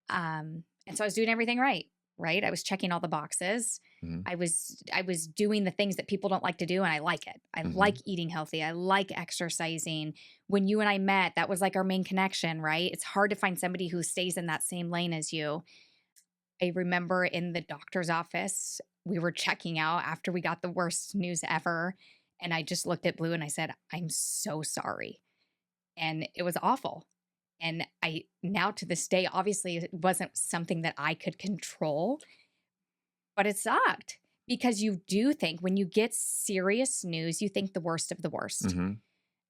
And so I was doing everything right. I was checking all the boxes. Mm-hmm. I was doing the things that people don't like to do, and I like it. I like eating healthy. I like exercising. When you and I met, that was like our main connection, right? It's hard to find somebody who stays in that same lane as you. I remember in the doctor's office, we were checking out after we got the worst news ever. And I just looked at Blue and I said, I'm so sorry. And it was awful. And I now to this day, obviously, it wasn't something that I could control, but it sucked because you do think when you get serious news, you think the worst of the worst. Mm-hmm.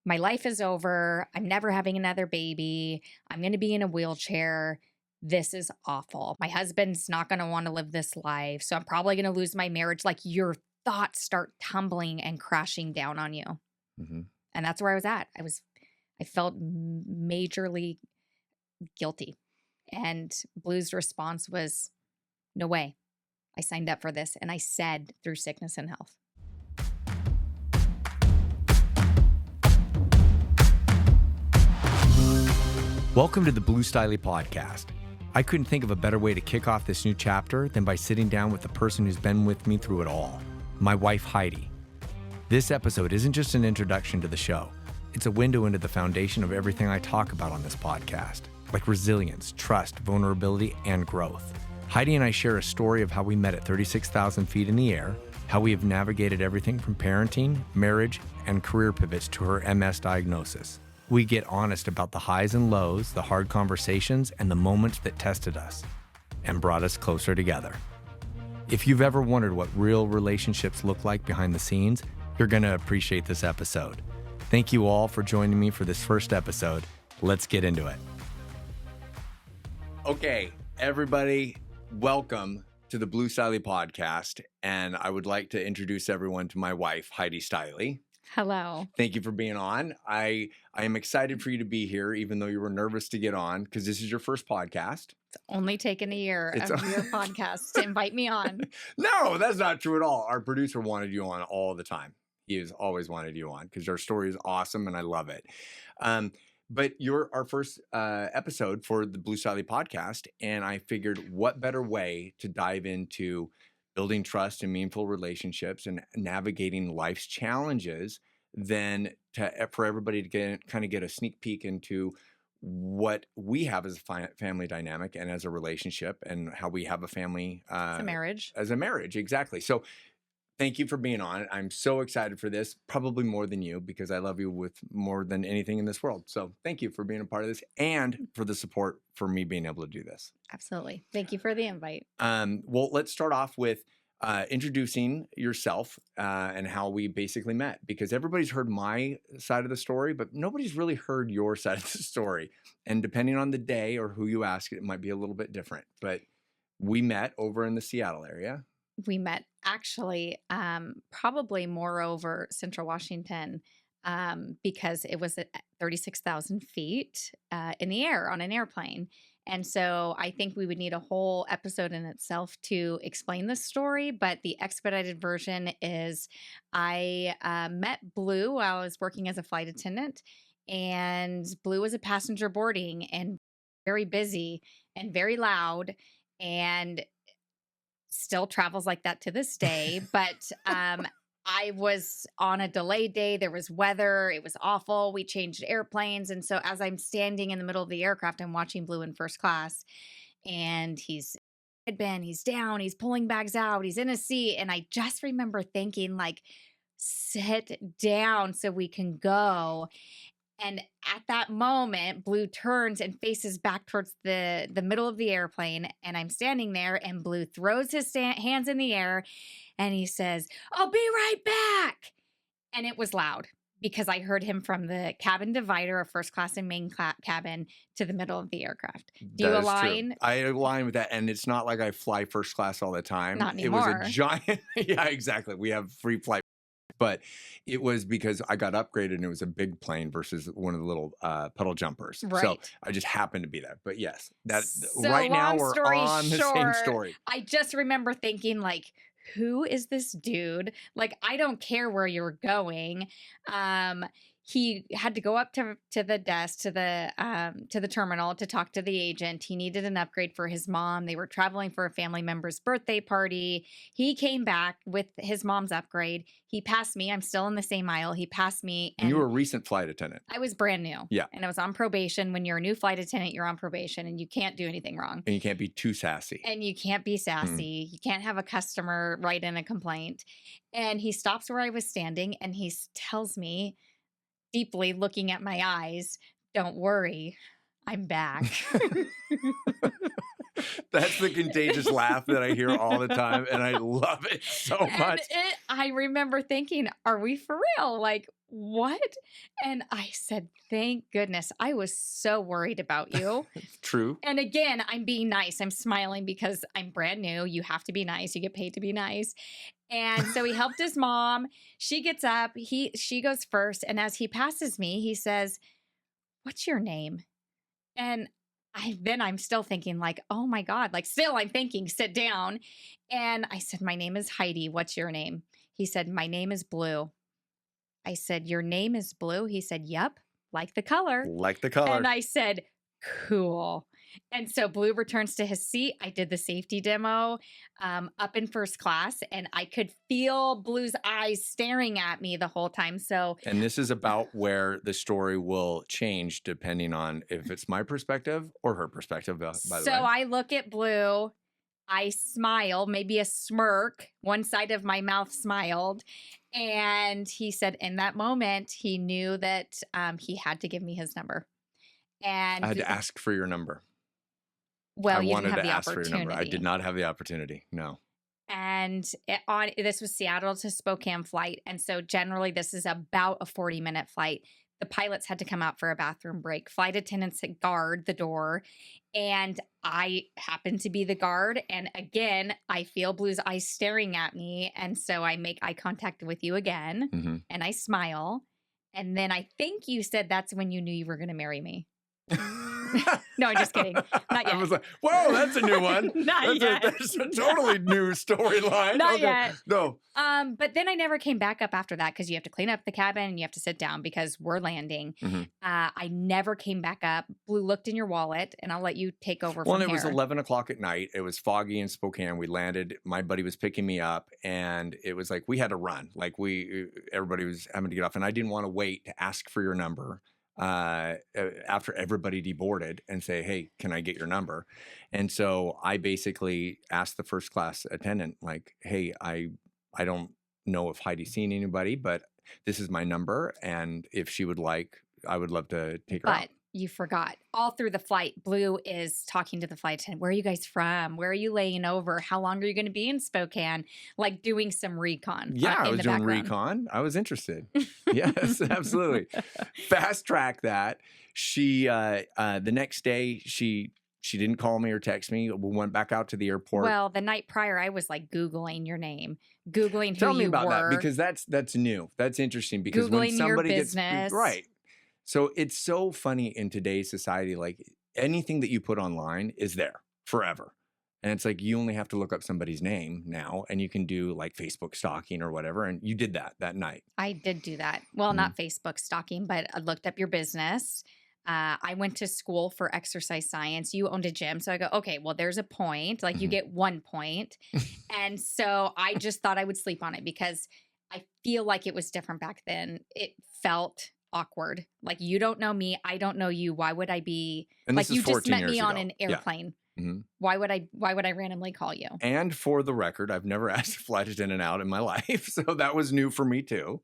My life is over. I'm never having another baby. I'm going to be in a wheelchair. This is awful. My husband's not going to want to live this life. So I'm probably going to lose my marriage. Like your thoughts start tumbling and crashing down on you. Mm-hmm. And that's where I was at. I felt majorly guilty. And Blue's response was, no way. I signed up for this. And I said through sickness and health. Welcome to the Blue Stiley Podcast. I couldn't think of a better way to kick off this new chapter than by sitting down with the person who's been with me through it all, my wife, Heidi. This episode isn't just an introduction to the show. It's a window into the foundation of everything I talk about on this podcast, like resilience, trust, vulnerability, and growth. Heidi and I share a story of how we met at 36,000 feet in the air, how we have navigated everything from parenting, marriage, and career pivots to her MS diagnosis. We get honest about the highs and lows, the hard conversations, and the moments that tested us and brought us closer together. If you've ever wondered what real relationships look like behind the scenes, you're going to appreciate this episode. Thank you all for joining me for this first episode. Let's get into it. Okay, everybody, welcome to the Blue Stiley Podcast. And I would like to introduce everyone to my wife, Heidi Stiley. Hello. Thank you for being on. I am excited for you to be here, even though you were nervous to get on, because this is your first podcast. It's only taken a year of your podcast to invite me on. No, that's not true at all. Our producer wanted you on all the time. He has always wanted you on because our story is awesome and I love it. But you're our first episode for the Blue Stiley Podcast, and I figured what better way to dive into building trust and meaningful relationships and navigating life's challenges than for everybody to get a sneak peek into what we have as a family dynamic and as a relationship and how we have a family As a marriage. Exactly. So thank you for being on. I'm so excited for this, probably more than you, because I love you with more than anything in this world. So thank you for being a part of this and for the support for me being able to do this. Absolutely. Thank you for the invite. Well, let's start off with introducing yourself and how we basically met, because everybody's heard my side of the story, but nobody's really heard your side of the story. And depending on the day or who you ask, it might be a little bit different. But we met over in the Seattle area. We met actually probably more over Central Washington because it was at 36,000 feet in the air on an airplane. And so I think we would need a whole episode in itself to explain this story. But the expedited version is I met Blue while I was working as a flight attendant. And Blue was a passenger boarding and very busy and very loud and still travels like that to this day. But I was on a delayed day. There was weather. It was awful. We changed airplanes. And so as I'm standing in the middle of the aircraft, I'm watching Blue in first class. And he's down. He's pulling bags out. He's in a seat. And I just remember thinking, like, sit down so we can go. And at that moment, Blue turns and faces back towards the middle of the airplane. And I'm standing there, and Blue throws his hands in the air, and he says, "I'll be right back." And it was loud because I heard him from the cabin divider of first class and main cabin to the middle of the aircraft. Do you align? True. I align with that. And it's not like I fly first class all the time. Not anymore. It was a giant. Yeah, exactly. We have free flight. But it was because I got upgraded and it was a big plane versus one of the little puddle jumpers. Right. So I just happened to be there. But yes, So right now long we're story on the same short, story. I just remember thinking, like, who is this dude? Like, I don't care where you're going. he had to go up to the desk, to the terminal to talk to the agent. He needed an upgrade for his mom. They were traveling for a family member's birthday party. He came back with his mom's upgrade. He passed me. I'm still in the same aisle. He passed me. And you were a recent flight attendant. I was brand new. Yeah. And I was on probation. When you're a new flight attendant, you're on probation and you can't do anything wrong. And you can't be too sassy. And you can't be sassy. You can't have a customer write in a complaint. And he stops where I was standing and he tells me, deeply looking at my eyes, "Don't worry, I'm back." That's the contagious laugh that I hear all the time, and I love it so much. I remember thinking, are we for real? Like, what? And I said, thank goodness. I was so worried about you. True. And again, I'm being nice. I'm smiling because I'm brand new. You have to be nice. You get paid to be nice. And so he helped his mom. She gets up. She goes first. And as he passes me, he says, "What's your name?" And I'm still thinking like, oh my God, like still I'm thinking, sit down. And I said, "My name is Heidi. What's your name?" He said, "My name is Blue." I said, "Your name is Blue?" He said, "Yep, like the color." Like the color. And I said, "Cool." And so Blue returns to his seat. I did the safety demo up in first class, and I could feel Blue's eyes staring at me the whole time. And this is about where the story will change depending on if it's my perspective or her perspective, by the way. So I look at Blue. I smile, maybe a smirk. One side of my mouth smiled. And he said in that moment, he knew that he had to give me his number. And I had to ask for your number. Well, I you wanted didn't have to the ask for your number. I opportunity. did not have the opportunity. No. And this was Seattle to Spokane flight. And so generally this is about a 40-minute flight. The pilots had to come out for a bathroom break. Flight attendants guard the door. And I happen to be the guard. And again, I feel Blue's eyes staring at me. And so I make eye contact with you again. And I smile. And then I think you said that's when you knew you were going to marry me. No, I'm just kidding. Not yet. I was like, whoa, that's a new one. Not yet. That's a totally new storyline. Not yet. No. But then I never came back up after that because you have to clean up the cabin and you have to sit down because we're landing. I never came back up. Blue looked in your wallet, and I'll let you take over from here. Well, it was 11 o'clock at night. It was foggy in Spokane. We landed. My buddy was picking me up, and it was like we had to run. Like everybody was having to get off, and I didn't want to wait to ask for your number after everybody deboarded and say, "Hey, can I get your number?" And so I basically asked the first class attendant, like, "Hey, I don't know if Heidi's seen anybody, but this is my number, and if she would like, I would love to take her out." But you forgot. All through the flight, Blue is talking to the flight attendant. "Where are you guys from? Where are you laying over? How long are you going to be in Spokane?" Like doing some recon. Yeah, I was doing background. recon. I was interested. Yes, absolutely. Fast track that. She the next day she didn't call me or text me. We went back out to the airport. Well, the night prior, I was like Googling your name, Googling who Tell me you about were. that, because that's new. That's interesting because when Googling your somebody business. gets right. So it's so funny in today's society, like anything that you put online is there forever. And it's like you only have to look up somebody's name now and you can do like Facebook stalking or whatever. And you did that night. I did do that. Well, not Facebook stalking, but I looked up your business. I went to school for exercise science. You owned a gym. So I go, okay, well, there's a point. Like you get 1 point. And so I just thought I would sleep on it because I feel like it was different back then. It felt awkward. Like you don't know me. I don't know you. Why would I be And like this is you just 14 met years me on ago. an airplane? Yeah. Why would I randomly call you? And for the record, I've never asked a flight attendant out in my life. So that was new for me too.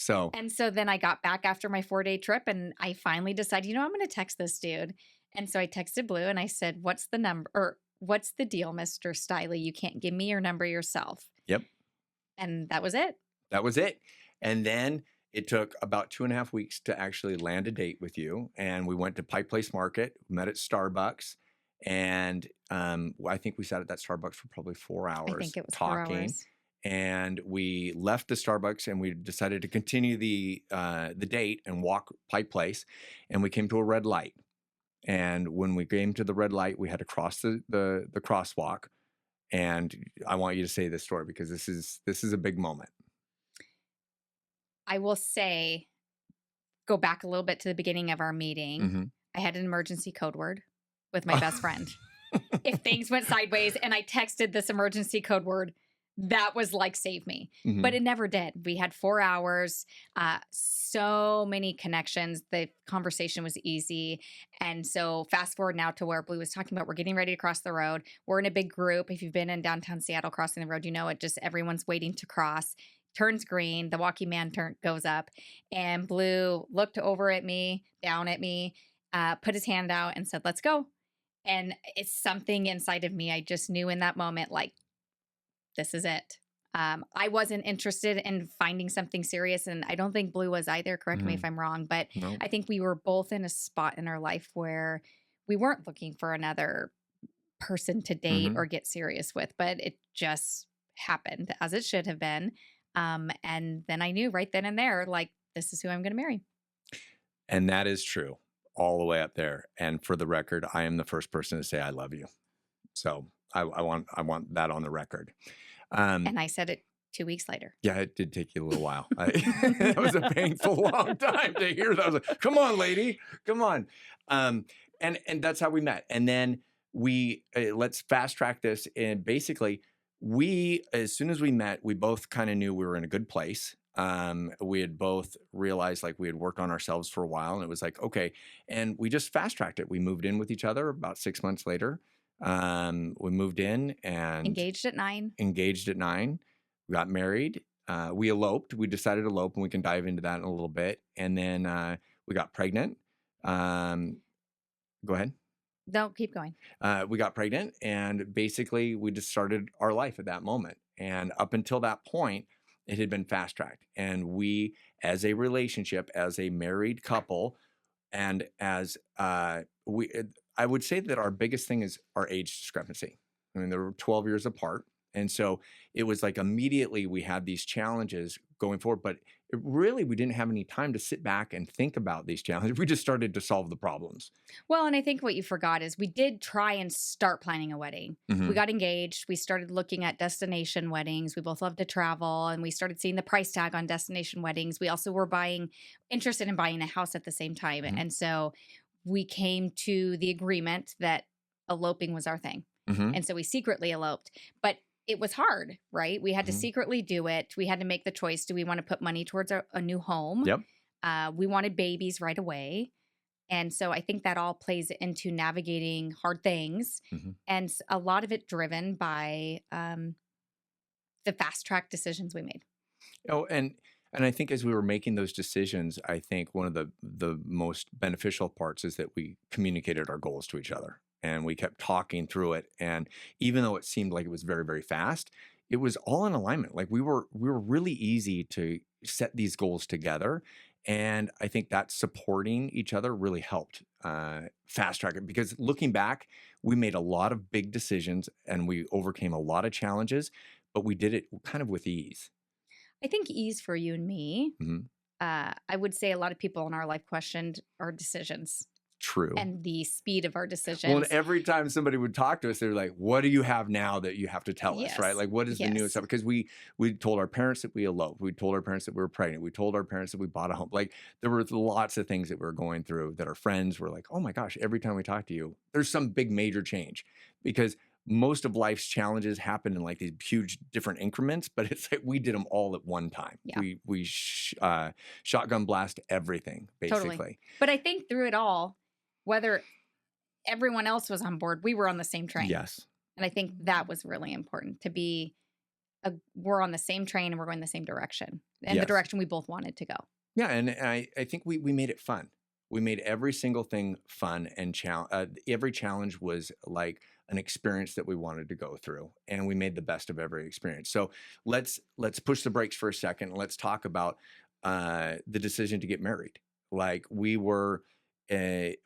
And so then I got back after my 4-day trip and I finally decided, I'm going to text this dude. And so I texted Blue and I said, "What's the number or what's the deal, Mr. Stiley? You can't give me your number yourself." Yep. And that was it. That was it. And then it took about 2.5 weeks to actually land a date with you. And we went to Pike Place Market, met at Starbucks. And I think we sat at that Starbucks for probably 4 hours. I think it was talking. 4 hours. And we left the Starbucks and we decided to continue the date and walk Pike Place. And we came to a red light. And when we came to the red light, we had to cross the crosswalk. And I want you to say this story because this is a big moment. I will say go back a little bit to the beginning of our meeting. Mm-hmm. I had an emergency code word with my best friend. If things went sideways and I texted this emergency code word, that was like, save me. Mm-hmm. But it never did. We had 4 hours, so many connections. The conversation was easy. And so fast forward now to where Blue was talking about, we're getting ready to cross the road. We're in a big group. If you've been in downtown Seattle crossing the road, you know it, just everyone's waiting to cross. Turns green, the walkie man goes up, and Blue looked over at me, down at me, put his hand out and said, let's go. And it's something inside of me. I just knew in that moment, like, this is it. I wasn't interested in finding something serious, and I don't think Blue was either. Correct me if I'm wrong, but Nope. I think we were both in a spot in our life where we weren't looking for another person to date or get serious with, but it just happened as it should have been. And then I knew right then and there, like, this is who I'm going to marry. And that is true all the way up there. And for the record, I am the first person to say I love you. So I want that on the record. And I said it 2 weeks later. Yeah, it did take you a little while. That was a painful long time to hear that. I was like, come on, lady, come on. And that's how we met. And then we, let's fast track this. And basically as soon as we met, we both kind of knew we were in a good place. We had both realized like we had worked on ourselves for a while, and it was like, okay. And we just fast tracked it. We moved in with each other about 6 months later. We moved in and engaged at 9. We got married. We eloped. We decided to elope, and we can dive into that in a little bit. And then we got pregnant. Go ahead. No, keep going. We got pregnant, and basically we just started our life at that moment. And up until that point, it had been fast tracked. And we, as a relationship, as a married couple, and as I would say that our biggest thing is our age discrepancy. I mean, they were 12 years apart. And so it was like immediately we had these challenges going forward, but we didn't have any time to sit back and think about these challenges. We just started to solve the problems. Well, and I think what you forgot is we did try and start planning a wedding. We got engaged. We started looking at destination weddings. We both love to travel, and we started seeing the price tag on destination weddings. We also were interested in buying a house at the same time. And so we came to the agreement that eloping was our thing. And so we secretly eloped. But it was hard, right? We had to secretly do it. We had to make the choice. Do we want to put money towards a new home? Yep. We wanted babies right away. And so I think that all plays into navigating hard things. And a lot of it driven by the fast track decisions we made. Oh, and I think as we were making those decisions, I think one of the most beneficial parts is that we communicated our goals to each other. And we kept talking through it. And even though it seemed like it was very, very fast, it was all in alignment. Like we were really easy to set these goals together. And I think that supporting each other really helped fast track it. Because looking back, we made a lot of big decisions and we overcame a lot of challenges, but we did it kind of with ease. I think ease for you and me. I would say a lot of people in our life questioned our decisions. True. And the speed of our decisions. Well, and every time somebody would talk to us, they're like, what do you have now that you have to tell us, right? Like, what is the newest stuff? Because we told our parents that we eloped. We told our parents that we were pregnant. We told our parents that we bought a home. Like, there were lots of things that we were going through that our friends were like, oh my gosh, every time we talk to you, there's some big major change. Because most of life's challenges happen in like these huge different increments, but it's like we did them all at one time. Yeah. We shotgun blast everything, basically. Totally. But I think through it all, whether everyone else was on board, we were on the same train. Yes. And I think that was really important to be, we're on the same train and we're going the same direction and the direction we both wanted to go. Yeah. And I think we made it fun. We made every single thing fun, and every challenge was like an experience that we wanted to go through, and we made the best of every experience. So let's push the brakes for a second. And let's talk about the decision to get married. Like we were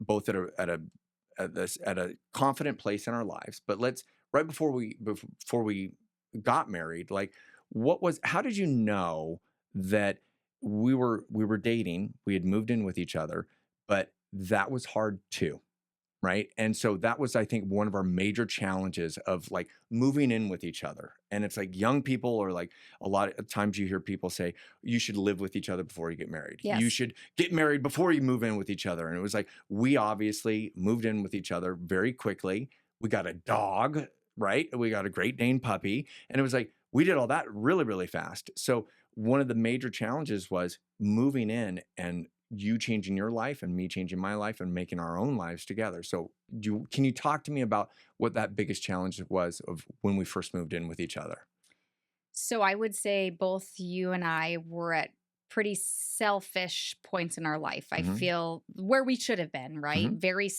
both at a confident place in our lives, but right before we got married, like how did you know that we were dating, we had moved in with each other, but that was hard too? right? And so that was, I think, one of our major challenges of like moving in with each other. And it's like young people, or like a lot of times you hear people say, you should live with each other before you get married. You Yes. should get married before you move in with each other. And it was like, we obviously moved in with each other very quickly. We got a dog, right? We got a Great Dane puppy. And it was like, we did all that really, really fast. So one of the major challenges was moving in and you changing your life and me changing my life and making our own lives together. So can you talk to me about what that biggest challenge was of when we first moved in with each other? So I would say both you and I were at pretty selfish points in our life. I Mhm. feel where we should have been, right? Mhm. Very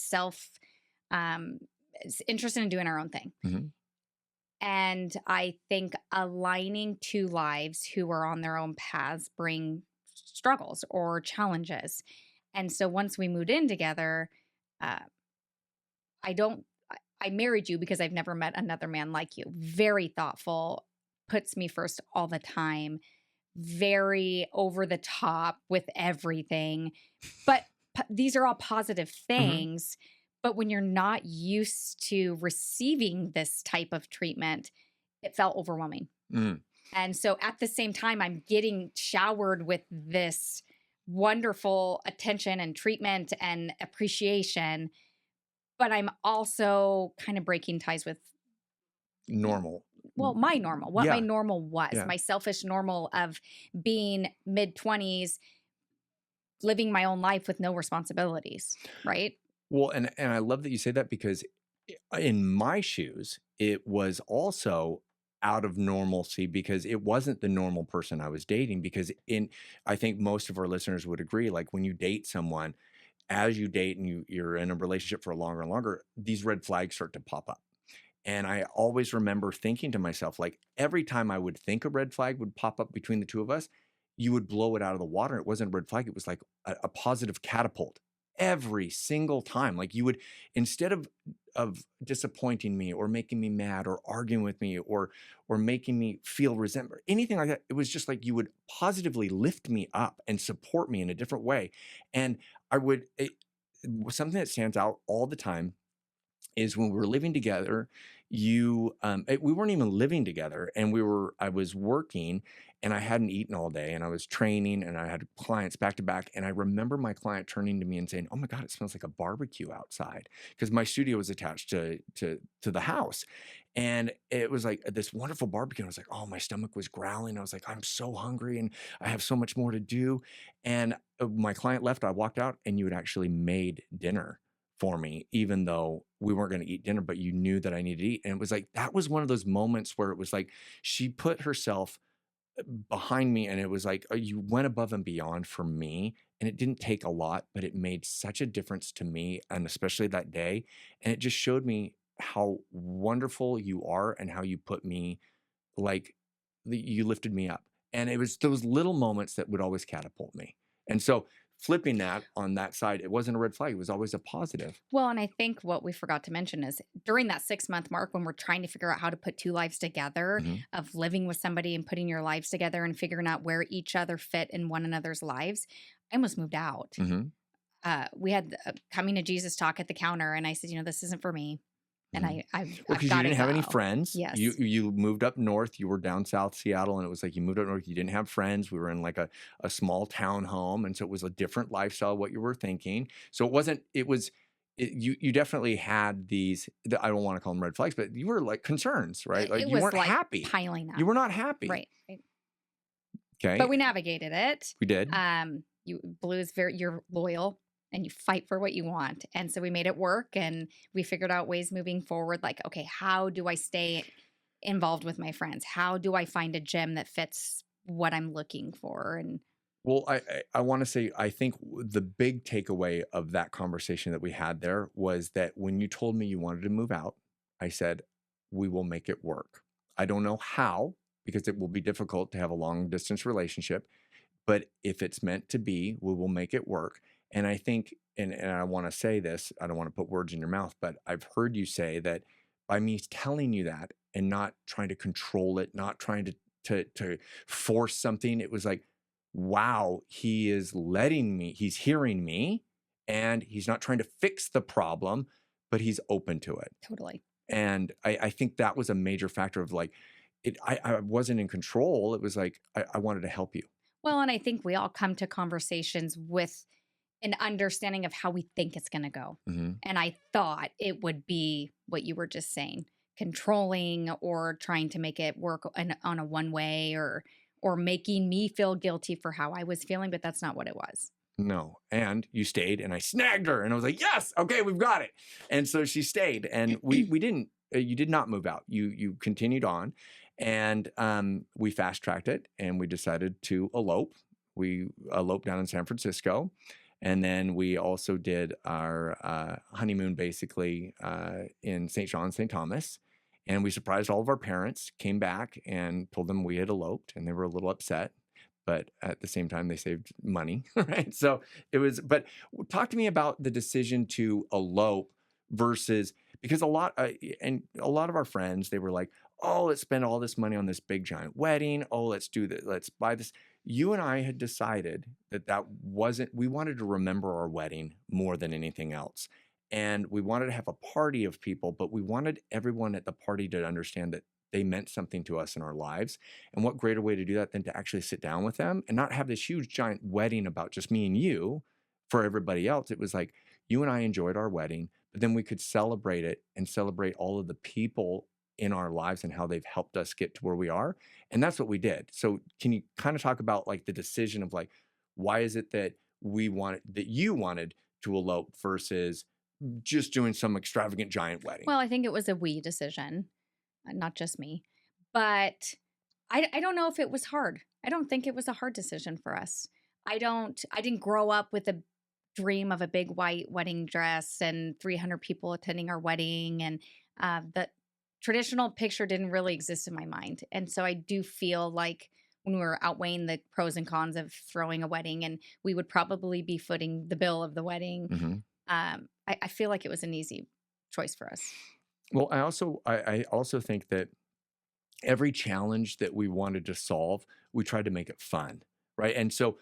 um, interested in doing our own thing. Mhm. And I think aligning two lives who are on their own paths bring struggles or challenges. And so once we moved in together, uh, I don't, I married you because I've never met another man like you. Very thoughtful, puts me first all the time, very over the top with everything. But these are all positive Mhm. things. But when you're not used to receiving this type of treatment, it felt overwhelming. Mhm. And so at the same time, I'm getting showered with this wonderful attention and treatment and appreciation, but I'm also kind of breaking ties with, Normal. well, my normal, what my Yeah. normal was, Yeah. my selfish normal of being mid 20s, living my own life with no responsibilities, right? Well, and I love that you say that because in my shoes, it was also out of normalcy because it wasn't the normal person I was dating. Because I think most of our listeners would agree, like when you date someone, as you date and you're in a relationship for longer and longer, these red flags start to pop up. And I always remember thinking to myself, like every time I would think a red flag would pop up between the two of us, you would blow it out of the water. It wasn't a red flag. It was like a positive catapult every single time. Like you would, instead of disappointing me or making me mad or arguing with me or making me feel resentment, anything like that, it was just like you would positively lift me up and support me in a different way. And something that stands out all the time is when we were living together, we weren't even living together, and I was working and I hadn't eaten all day and I was training and I had clients back to back. And I remember my client turning to me and saying, "Oh my God, it smells like a barbecue outside." Because my studio was attached to the house. And it was like this wonderful barbecue. And I was like, oh, my stomach was growling. I was like, I'm so hungry and I have so much more to do. And my client left, I walked out and you had actually made dinner for me, even though we weren't going to eat dinner, but you knew that I needed to eat. And it was like, that was one of those moments where it was like, she put herself behind me and it was like, you went above and beyond for me. And it didn't take a lot, but it made such a difference to me. And especially that day. And it just showed me how wonderful you are and how you put me like you lifted me up. And it was those little moments that would always catapult me. And so flipping that on that side, it wasn't a red flag. It was always a positive. Well, and I think what we forgot to mention is during that 6 month mark when we're trying to figure out how to put two lives together, Mhm. of living with somebody and putting your lives together and figuring out where each other fit in one another's lives, I almost moved out. Mhm. We had a coming to Jesus talk at the counter, and I said, this isn't for me, and Mhm. Well, I've because you got to didn't have any go. friends. Yes. You moved up north. You were down south Seattle, and it was like you moved up north. You didn't have friends. We were in like a small town home, and so it was a different lifestyle. What you were thinking, so it wasn't. It was. You definitely had these. I don't want to call them red flags, but you were like concerns, right? Like It you was weren't like happy. piling You up. were not happy. Right. But Okay, we navigated it. we did. Blue is you're loyal and you fight for what you want. And so we made it work and we figured out ways moving forward. Like, okay, how do I stay involved with my friends? How do I find a gym that fits what I'm looking for? And Well, I want to say, I think the big takeaway of that conversation that we had there was that when you told me you wanted to move out, I said, we will make it work. I don't know how, because it will be difficult to have a long distance relationship, but if it's meant to be, we will make it work. And I think, and I want to say this, I don't want to put words in your mouth, but I've heard you say that by me telling you that and not trying to control it, not trying to force something, it was like, wow, he's hearing me and he's not trying to fix the problem, but he's open to it. Totally. And I think that was a major factor of like, I wasn't in control. It was like, I wanted to help you. Well, and I think we all come to conversations with an understanding of how we think it's going to go. Mm-hmm. And I thought it would be what you were just saying, controlling or trying to make it work on a one way or making me feel guilty for how I was feeling, but that's not what it was. No. And you stayed and I snagged her and I was like, yes, okay, we've got it. And so she stayed and we didn't, you did not move out. You continued on and we fast tracked it and we decided to elope. We eloped down in San Francisco. And then we also did our honeymoon basically in St. John, St. Thomas. And we surprised all of our parents, came back and told them we had eloped and they were a little upset. But at the same time, they saved money, right? So it was, but talk to me about the decision to elope versus, because a lot of our friends, they were like, oh, let's spend all this money on this big giant wedding. Oh, let's do this. Let's buy this. You and I had decided that wasn't, we wanted to remember our wedding more than anything else. And we wanted to have a party of people, but we wanted everyone at the party to understand that they meant something to us in our lives. And what greater way to do that than to actually sit down with them and not have this huge giant wedding about just me and you for everybody else. It was like you and I enjoyed our wedding, but then we could celebrate it and celebrate all of the people in our lives and how they've helped us get to where we are. And that's what we did. So can you kind of talk about like the decision of like, why is it that you wanted to elope versus just doing some extravagant giant wedding? Well, I think it was a we decision, not just me, but I don't know if it was hard. I don't think it was a hard decision for us. I didn't grow up with a dream of a big white wedding dress and 300 people attending our wedding. And the traditional picture didn't really exist in my mind. And so I do feel like when we were outweighing the pros and cons of throwing a wedding and we would probably be footing the bill of the wedding, Mm-hmm. I feel like it was an easy choice for us. Well, I also think that every challenge that we wanted to solve, we tried to make it fun, right? And so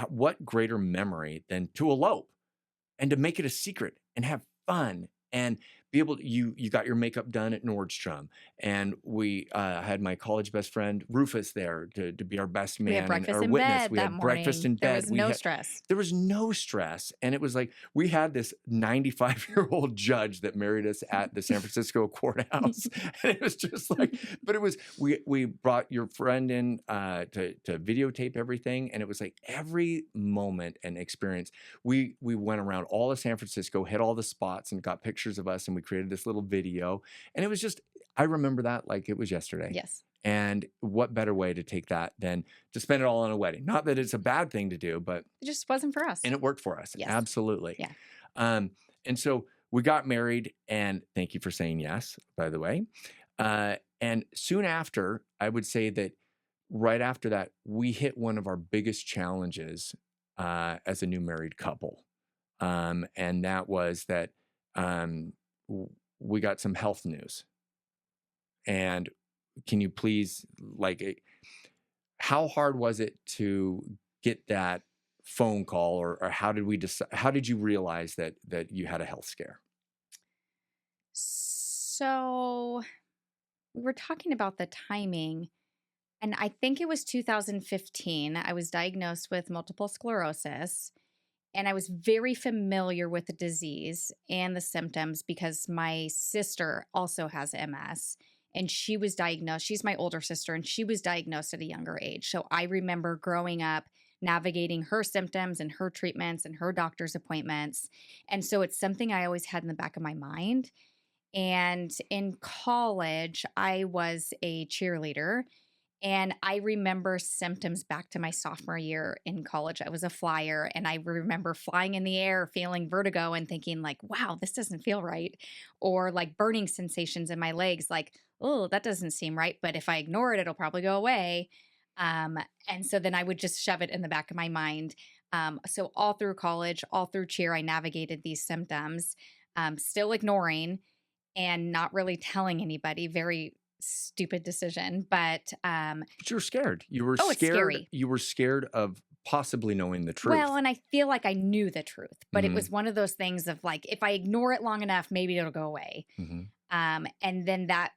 what greater memory than to elope and to make it a secret and have fun and be able to, you got your makeup done at Nordstrom, and we had my college best friend Rufus there to be our best man. We had breakfast and our in witness. bed We that had morning. breakfast in bed. There was no stress. There was no stress. And it was like, we had this 95-year-old judge that married us at the San Francisco courthouse. And it was just like, but it was, we brought your friend in to videotape everything. And it was like every moment and experience, we went around all of San Francisco, hit all the spots and got pictures of us. And we created this little video. And it was just, I remember that like it was yesterday. Yes. And what better way to take that than to spend it all on a wedding? Not that it's a bad thing to do, but It just wasn't for us. and it worked for us. Yes. Absolutely. Yeah. And so we got married, and thank you for saying yes, by the way. And soon after, I would say that right after that, we hit one of our biggest challenges as a new married couple. And that was that we got some health news. And can you please, like, how hard was it to get that phone call, or how did we decide? How did you realize that you had a health scare? So we were talking about the timing, and I think it was 2015. I was diagnosed with multiple sclerosis, and I was very familiar with the disease and the symptoms because my sister also has MS. And she was diagnosed, she's my older sister, and she was diagnosed at a younger age. So I remember growing up, navigating her symptoms and her treatments and her doctor's appointments. And so it's something I always had in the back of my mind. And in college, I was a cheerleader. And I remember symptoms back to my sophomore year in college. I was a flyer, and I remember flying in the air, feeling vertigo and thinking like, wow, this doesn't feel right. Or like burning sensations in my legs, like, oh, that doesn't seem right. But if I ignore it, it'll probably go away. And so then I would just shove it in the back of my mind. So all through college, all through cheer, I navigated these symptoms, still ignoring and not really telling anybody. Very stupid decision, but you were scared. You were It's scared. scary. You were scared of possibly knowing the truth. Well, and I feel like I knew the truth, but it Mhm. was one of those things of like, if I ignore it long enough, maybe it'll go away. Mhm. And then that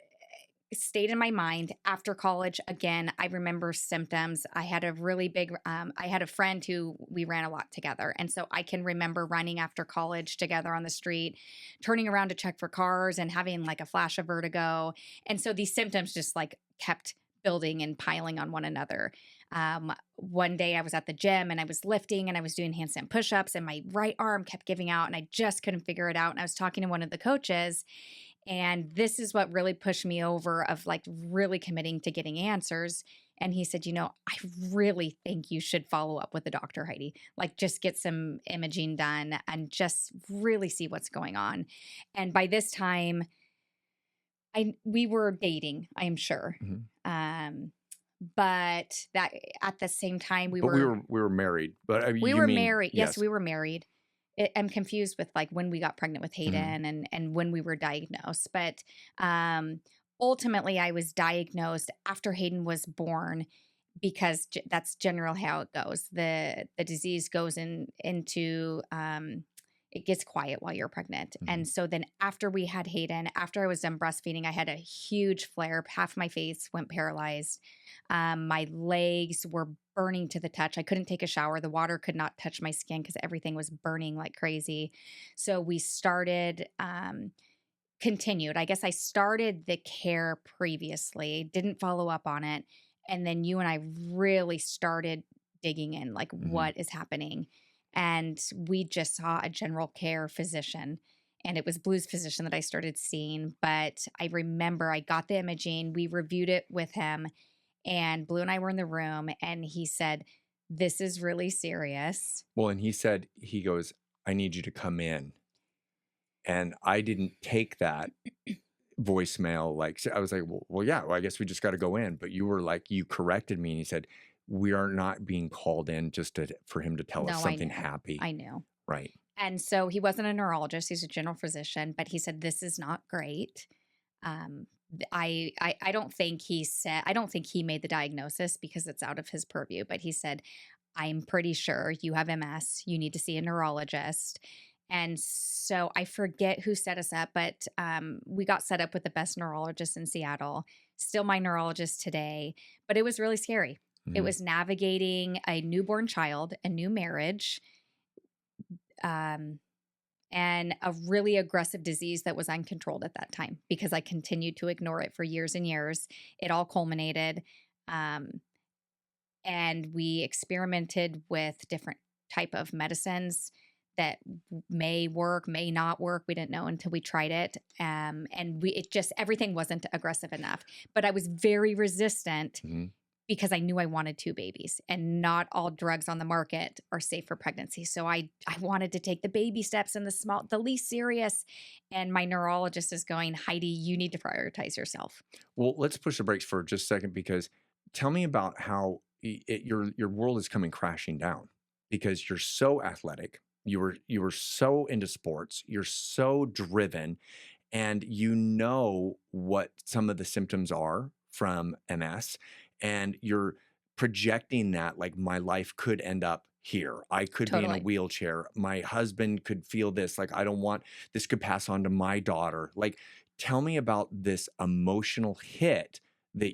stayed in my mind after college. Again, I remember symptoms. I had a really big, I had a friend who we ran a lot together. And so I can remember running after college together on the street, turning around to check for cars and having like a flash of vertigo. And so these symptoms just like kept building and piling on one another. One day I was at the gym and I was lifting and I was doing handstand push-ups and my right arm kept giving out and I just couldn't figure it out. And I was talking to one of the coaches, and this is what really pushed me over of like really committing to getting answers. And he said, I really think you should follow up with the doctor, Heidi. Like just get some imaging done and just really see what's going on. And by this time, we were dating, I'm sure. Mhm. But that at the same time But we were married. But we you were mean married. Yes, yes. we were married. I'm confused with like when we got pregnant with Mhm. Hayden and when we were diagnosed. But ultimately, I was diagnosed after Hayden was born because that's generally how it goes. The disease goes into it gets quiet while you're pregnant. Mhm. And so then after we had Hayden, after I was done breastfeeding, I had a huge flare. Half my face went paralyzed. My legs were burning to the touch. I couldn't take a shower. The water could not touch my skin because everything was burning like crazy. So we started, continued. I guess I started the care previously, didn't follow up on it. And then you and I really started digging in, like, Mhm. what is happening? And we just saw a general care physician. And it was Blue's physician that I started seeing. But I remember I got the imaging, we reviewed it with him, and Blue and I were in the room, and he said, "This is really serious." Well, and he goes, I need you to come in. And I didn't take that voicemail. Like, so I was like, yeah, well, I guess we just got to go in. But you were like, you corrected me and you said, we are not being called in just for him to tell us No, I something knew. happy. I knew. Right. And so he wasn't a neurologist, he's a general physician, but he said, "This is not great." I don't think I don't think he made the diagnosis because it's out of his purview, but he said, "I'm pretty sure you have MS. You need to see a neurologist." And so I forget who set us up, but we got set up with the best neurologist in Seattle, still my neurologist today, but it was really scary. It Mhm. was navigating a newborn child, a new marriage, um, and a really aggressive disease that was uncontrolled at that time because I continued to ignore it for years and years. It all culminated. Um, and we experimented with different type of medicines that may work, may not work. We didn't know until we tried it. And it just, everything wasn't aggressive enough, but I was very resistant Mhm. because I knew I wanted two babies, and not all drugs on the market are safe for pregnancy. So I wanted to take the baby steps and the least serious. And my neurologist is going, "Heidi, you need to prioritize yourself." Well, let's push the brakes for just a second because tell me about how your world is coming crashing down because you're so athletic. You were so into sports. You're so driven, and you know what some of the symptoms are from MS, and you're projecting that like my life could end up here. I could be in a Totally. wheelchair. My husband could feel this. Like, I don't want this could pass on to my daughter. Like, tell me about this emotional hit that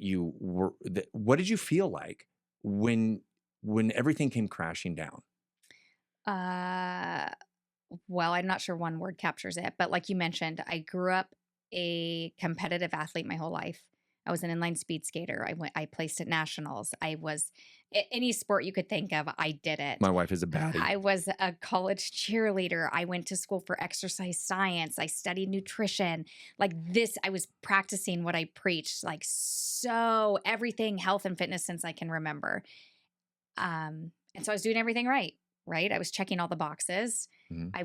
what did you feel like when everything came crashing down? Uh, well, I'm not sure one word captures it, but like you mentioned, I grew up a competitive athlete my whole life. I was an inline speed skater. I placed at nationals. I was any sport you could think of, I did it. My wife is a baddie. I was a college cheerleader. I went to school for exercise science. I studied nutrition. Like this, I was practicing what I preached, like so everything health and fitness since I can remember. And so I was doing everything right, right? I was checking all the boxes. Mhm. I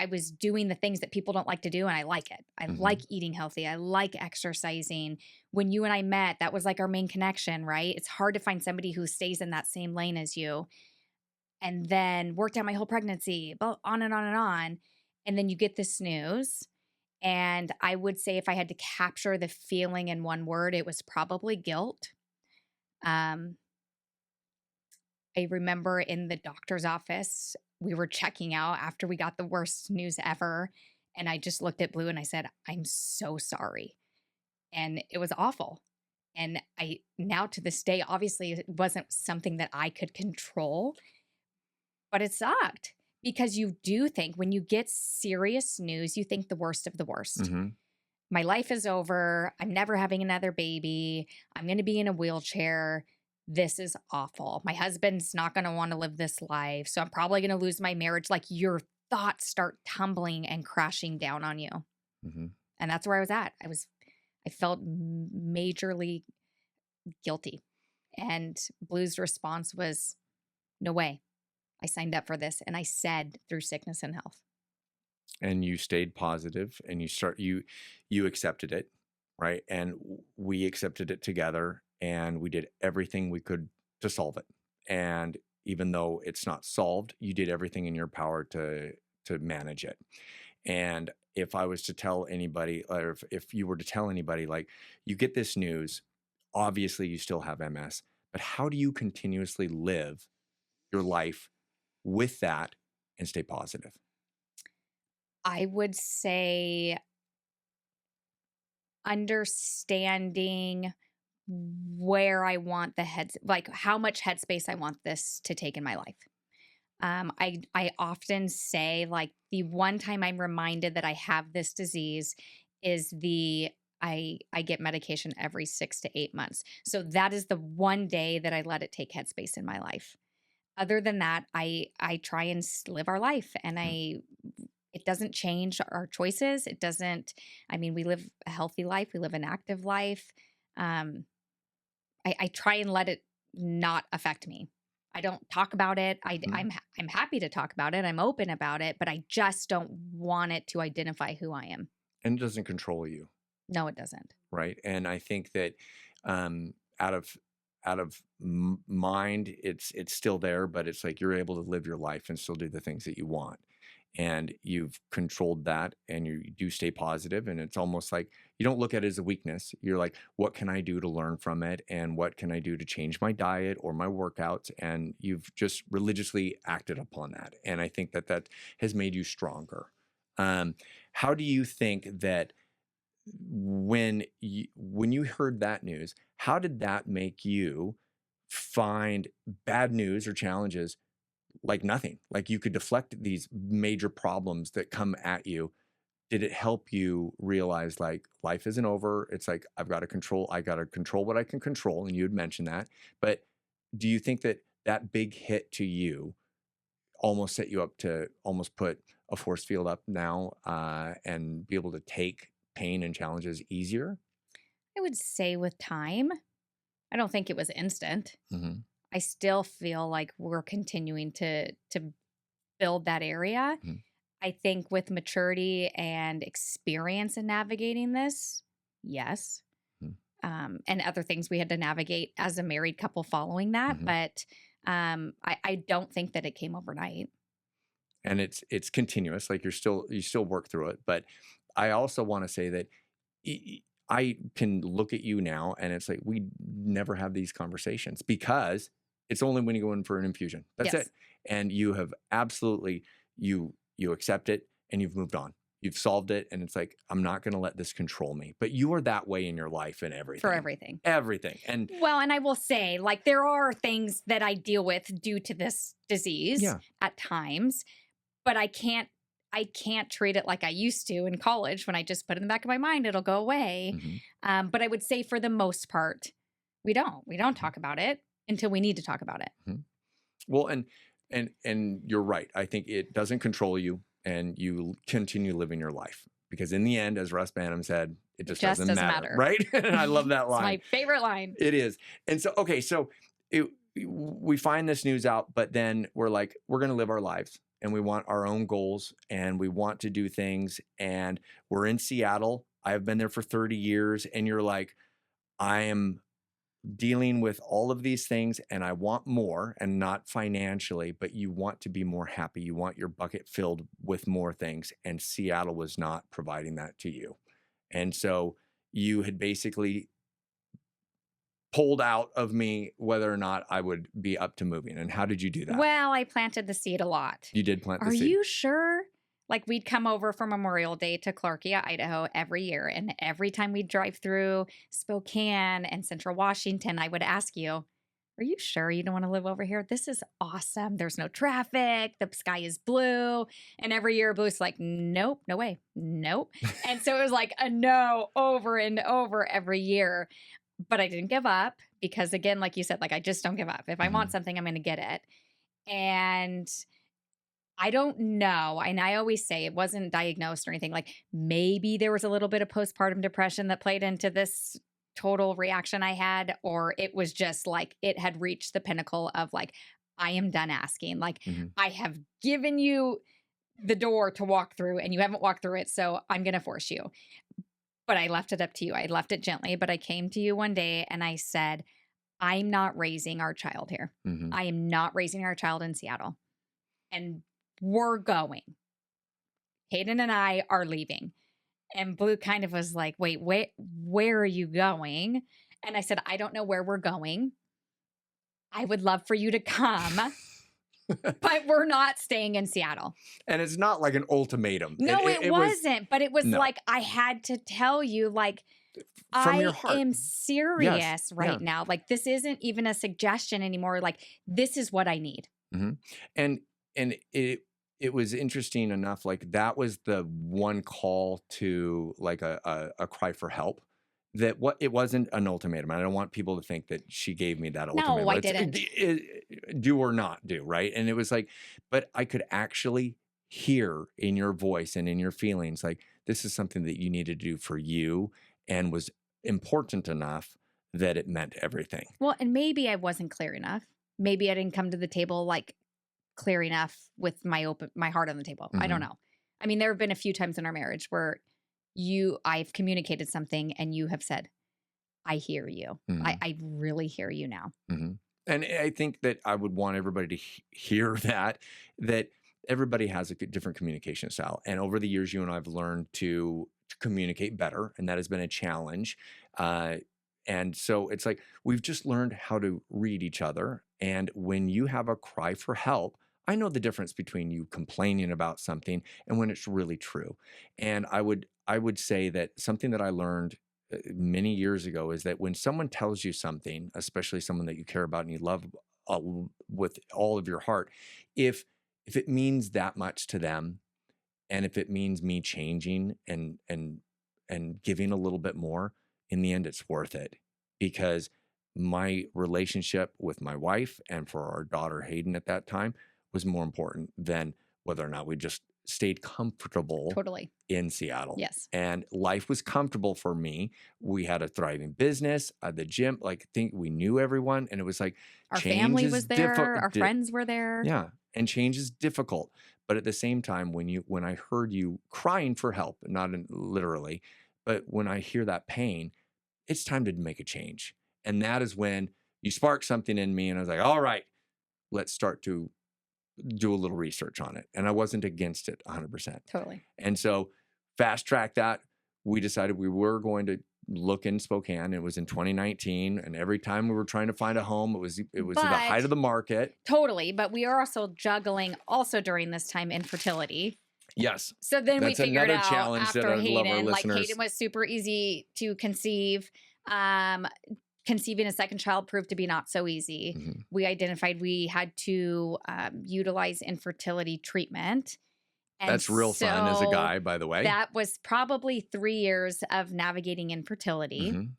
was doing the things that people don't like to do, and I like it. I like Mhm. eating healthy. I like exercising. When you and I met, that was like our main connection, right? It's hard to find somebody who stays in that same lane as you. And then worked out my whole pregnancy, on and on and on. And then you get this news. And I would say if I had to capture the feeling in one word, it was probably guilt. Um, I remember in the doctor's office, we were checking out after we got the worst news ever. And I just looked at Blue and I said, I'm so sorry. And it was awful. And I now to this day, obviously, it wasn't something that I could control, but it sucked because you do think when you get serious news, you think the worst of the worst. Mm-hmm. My life is over. I'm never having another baby. I'm going to be in a wheelchair. This is awful. My husband's not going to want to live this life. So I'm probably going to lose my marriage. Like your thoughts start tumbling and crashing down on you. Mm-hmm. And that's where I was at. I felt majorly guilty. And Blue's response was, no way. I signed up for this. And I said through sickness and health. And you stayed positive and you accepted it, right? And we accepted it together and we did everything we could to solve it. And even though it's not solved, you did everything in your power to manage it. And if I was to tell anybody, or if you were to tell anybody, like, you get this news, obviously you still have MS, but how do you continuously live your life with that and stay positive? I would say understanding where I want like how much headspace I want this to take in my life. I often say, like, the one time I'm reminded that I have this disease is I get medication every 6 to 8 months. So that is the one day that I let it take headspace in my life. Other than that, I try and live our life, and it doesn't change our choices. It doesn't. I mean, we live a healthy life. We live an active life. I try and let it not affect me. I don't talk about it. I'm happy to talk about it. I'm open about it, but I just don't want it to identify who I am. And it doesn't control you. No, it doesn't. Right. And I think that out of mind, it's still there, but it's like you're able to live your life and still do the things that you want. And you've controlled that and you do stay positive. And it's almost like you don't look at it as a weakness. You're like, what can I do to learn from it? And what can I do to change my diet or my workouts? And you've just religiously acted upon that. And I think that has made you stronger. How do you think that when you heard that news, how did that make you find bad news or challenges like nothing? Like you could deflect these major problems that come at you. Did it help you realize, like, life isn't over? It's like, I got to control what I can control. And you had mentioned that, but do you think that big hit to you almost set you up to almost put a force field up now and be able to take pain and challenges easier? I would say with time. I don't think it was instant. Mm-hmm. I still feel like we're continuing to build that area. Mm-hmm. I think with maturity and experience in navigating this, yes. Mm-hmm. And other things we had to navigate as a married couple following that. Mm-hmm. But I don't think that it came overnight. And it's continuous. Like you still work through it. But I also want to say that I can look at you now and it's like, we never have these conversations because it's only when you go in for an infusion. That's it. And you have absolutely, you accept it and you've moved on. You've solved it. And it's like, I'm not going to let this control me. But you are that way in your life and everything. For everything. Everything. And well, and I will say, like, there are things that I deal with due to this disease at times, but I can't treat it like I used to in college when I just put it in the back of my mind, it'll go away. Mm-hmm. But I would say for the most part, we don't talk about it until we need to talk about it. Mm-hmm. Well, and you're right. I think it doesn't control you and you continue living your life because in the end, as Russ Banham said, it just doesn't matter. Right. And I love that line. It's my favorite line. It is. And so, okay. So we find this news out, but then we're like, we're going to live our lives. And we want our own goals and we want to do things. And we're in Seattle. I've been there for 30 years. And you're like, I am dealing with all of these things and I want more, and not financially, but you want to be more happy. You want your bucket filled with more things. And Seattle was not providing that to you. And so you had basically pulled out of me whether or not I would be up to moving. And how did you do that? Well, I planted the seed a lot. You did plant the Are seed. you sure? Like we'd come over for Memorial Day to Clarkia, Idaho every year. And every time we'd drive through Spokane and Central Washington, I would ask you, are you sure you don't want to live over here? This is awesome. There's no traffic. The sky is blue. And every year Blue's like, nope, no way. Nope. And so it was like a no over and over every year. But I didn't give up because again, like you said, like I just don't give up. If I want something, I'm going to get it. And I don't know. And I always say it wasn't diagnosed or anything. Like maybe there was a little bit of postpartum depression that played into this total reaction I had, or it was just like it had reached the pinnacle of like, I am done asking. Like I have given you the door to walk through and you haven't walked through it. So I'm going to force you. But I left it up to you. I left it gently, but I came to you one day and I said, I'm not raising our child here. I am not raising our child in Seattle. And we're going. Hayden and I are leaving. And Blue kind of was like, wait, where are you going? And I said, I don't know where we're going. I would love for you to come, but we're not staying in Seattle. And it's not like an ultimatum. No, it wasn't. But it was like, I had to tell you, like, I am serious right now. Like, this isn't even a suggestion anymore. Like, this is what I need. And it was interesting enough, like that was the one call to like a cry for help. That it wasn't an ultimatum. I don't want people to think that she gave me that ultimatum. No, I didn't. Do or not do, right? And it was like, but I could actually hear in your voice and in your feelings, like this is something that you needed to do for you and was important enough that it meant everything. Well, and maybe I wasn't clear enough. Maybe I didn't come to the table like clear enough with my heart on the table. I don't know. I mean, there have been a few times in our marriage where I've communicated something and you have said, I hear you. I really hear you now. And I think that I would want everybody to hear that everybody has a different communication style. And over the years, you and I have learned to communicate better. And that has been a challenge. And so it's like, we've just learned how to read each other. And when you have a cry for help, I know the difference between you complaining about something and when it's really true. And I would say that something that I learned many years ago is that when someone tells you something, especially someone that you care about and you love with all of your heart, if it means that much to them, and if it means me changing and giving a little bit more, in the end, it's worth it. Because my relationship with my wife and for our daughter Hayden at that time was more important than whether or not we just stayed comfortable in Seattle. Yes. And life was comfortable for me. We had a thriving business, the gym, we knew everyone. And it was like, our family was there, our friends were there. Yeah. And change is difficult. But at the same time, when I heard you crying for help, not literally, but when I hear that pain, it's time to make a change. And that is when you sparked something in me and I was like, all right, let's start to do a little research on it. And I wasn't against it 100%. Totally. And so fast track that, we decided we were going to look in Spokane. It was in 2019. And every time we were trying to find a home, it was at the height of the market. Totally. But we are also juggling during this time infertility. Yes. So then we figured out challenge after that I love our Hayden, like listeners. Hayden was super easy to conceive. Conceiving a second child proved to be not so easy. We identified we had to utilize infertility treatment. And that's real fun as a guy, by the way. That was probably 3 years of navigating infertility.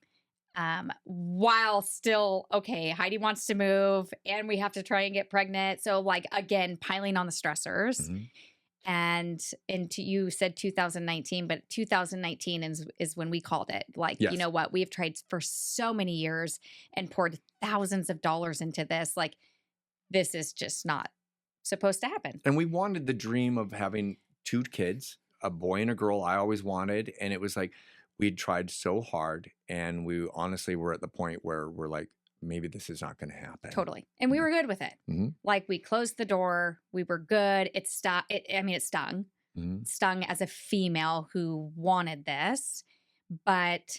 While still, okay, Heidi wants to move and we have to try and get pregnant. So like, again, piling on the stressors. And you said 2019, but 2019 is when we called it. Like, yes. You know what? We have tried for so many years and poured thousands of dollars into this. Like, this is just not supposed to happen. And we wanted the dream of having 2 kids, a boy and a girl. I always wanted. And it was like, we'd tried so hard. And we honestly were at the point where we're like, maybe this is not going to happen. Totally. And we were good with it. Like we closed the door. We were good. It stung. It stung. Stung as a female who wanted this, but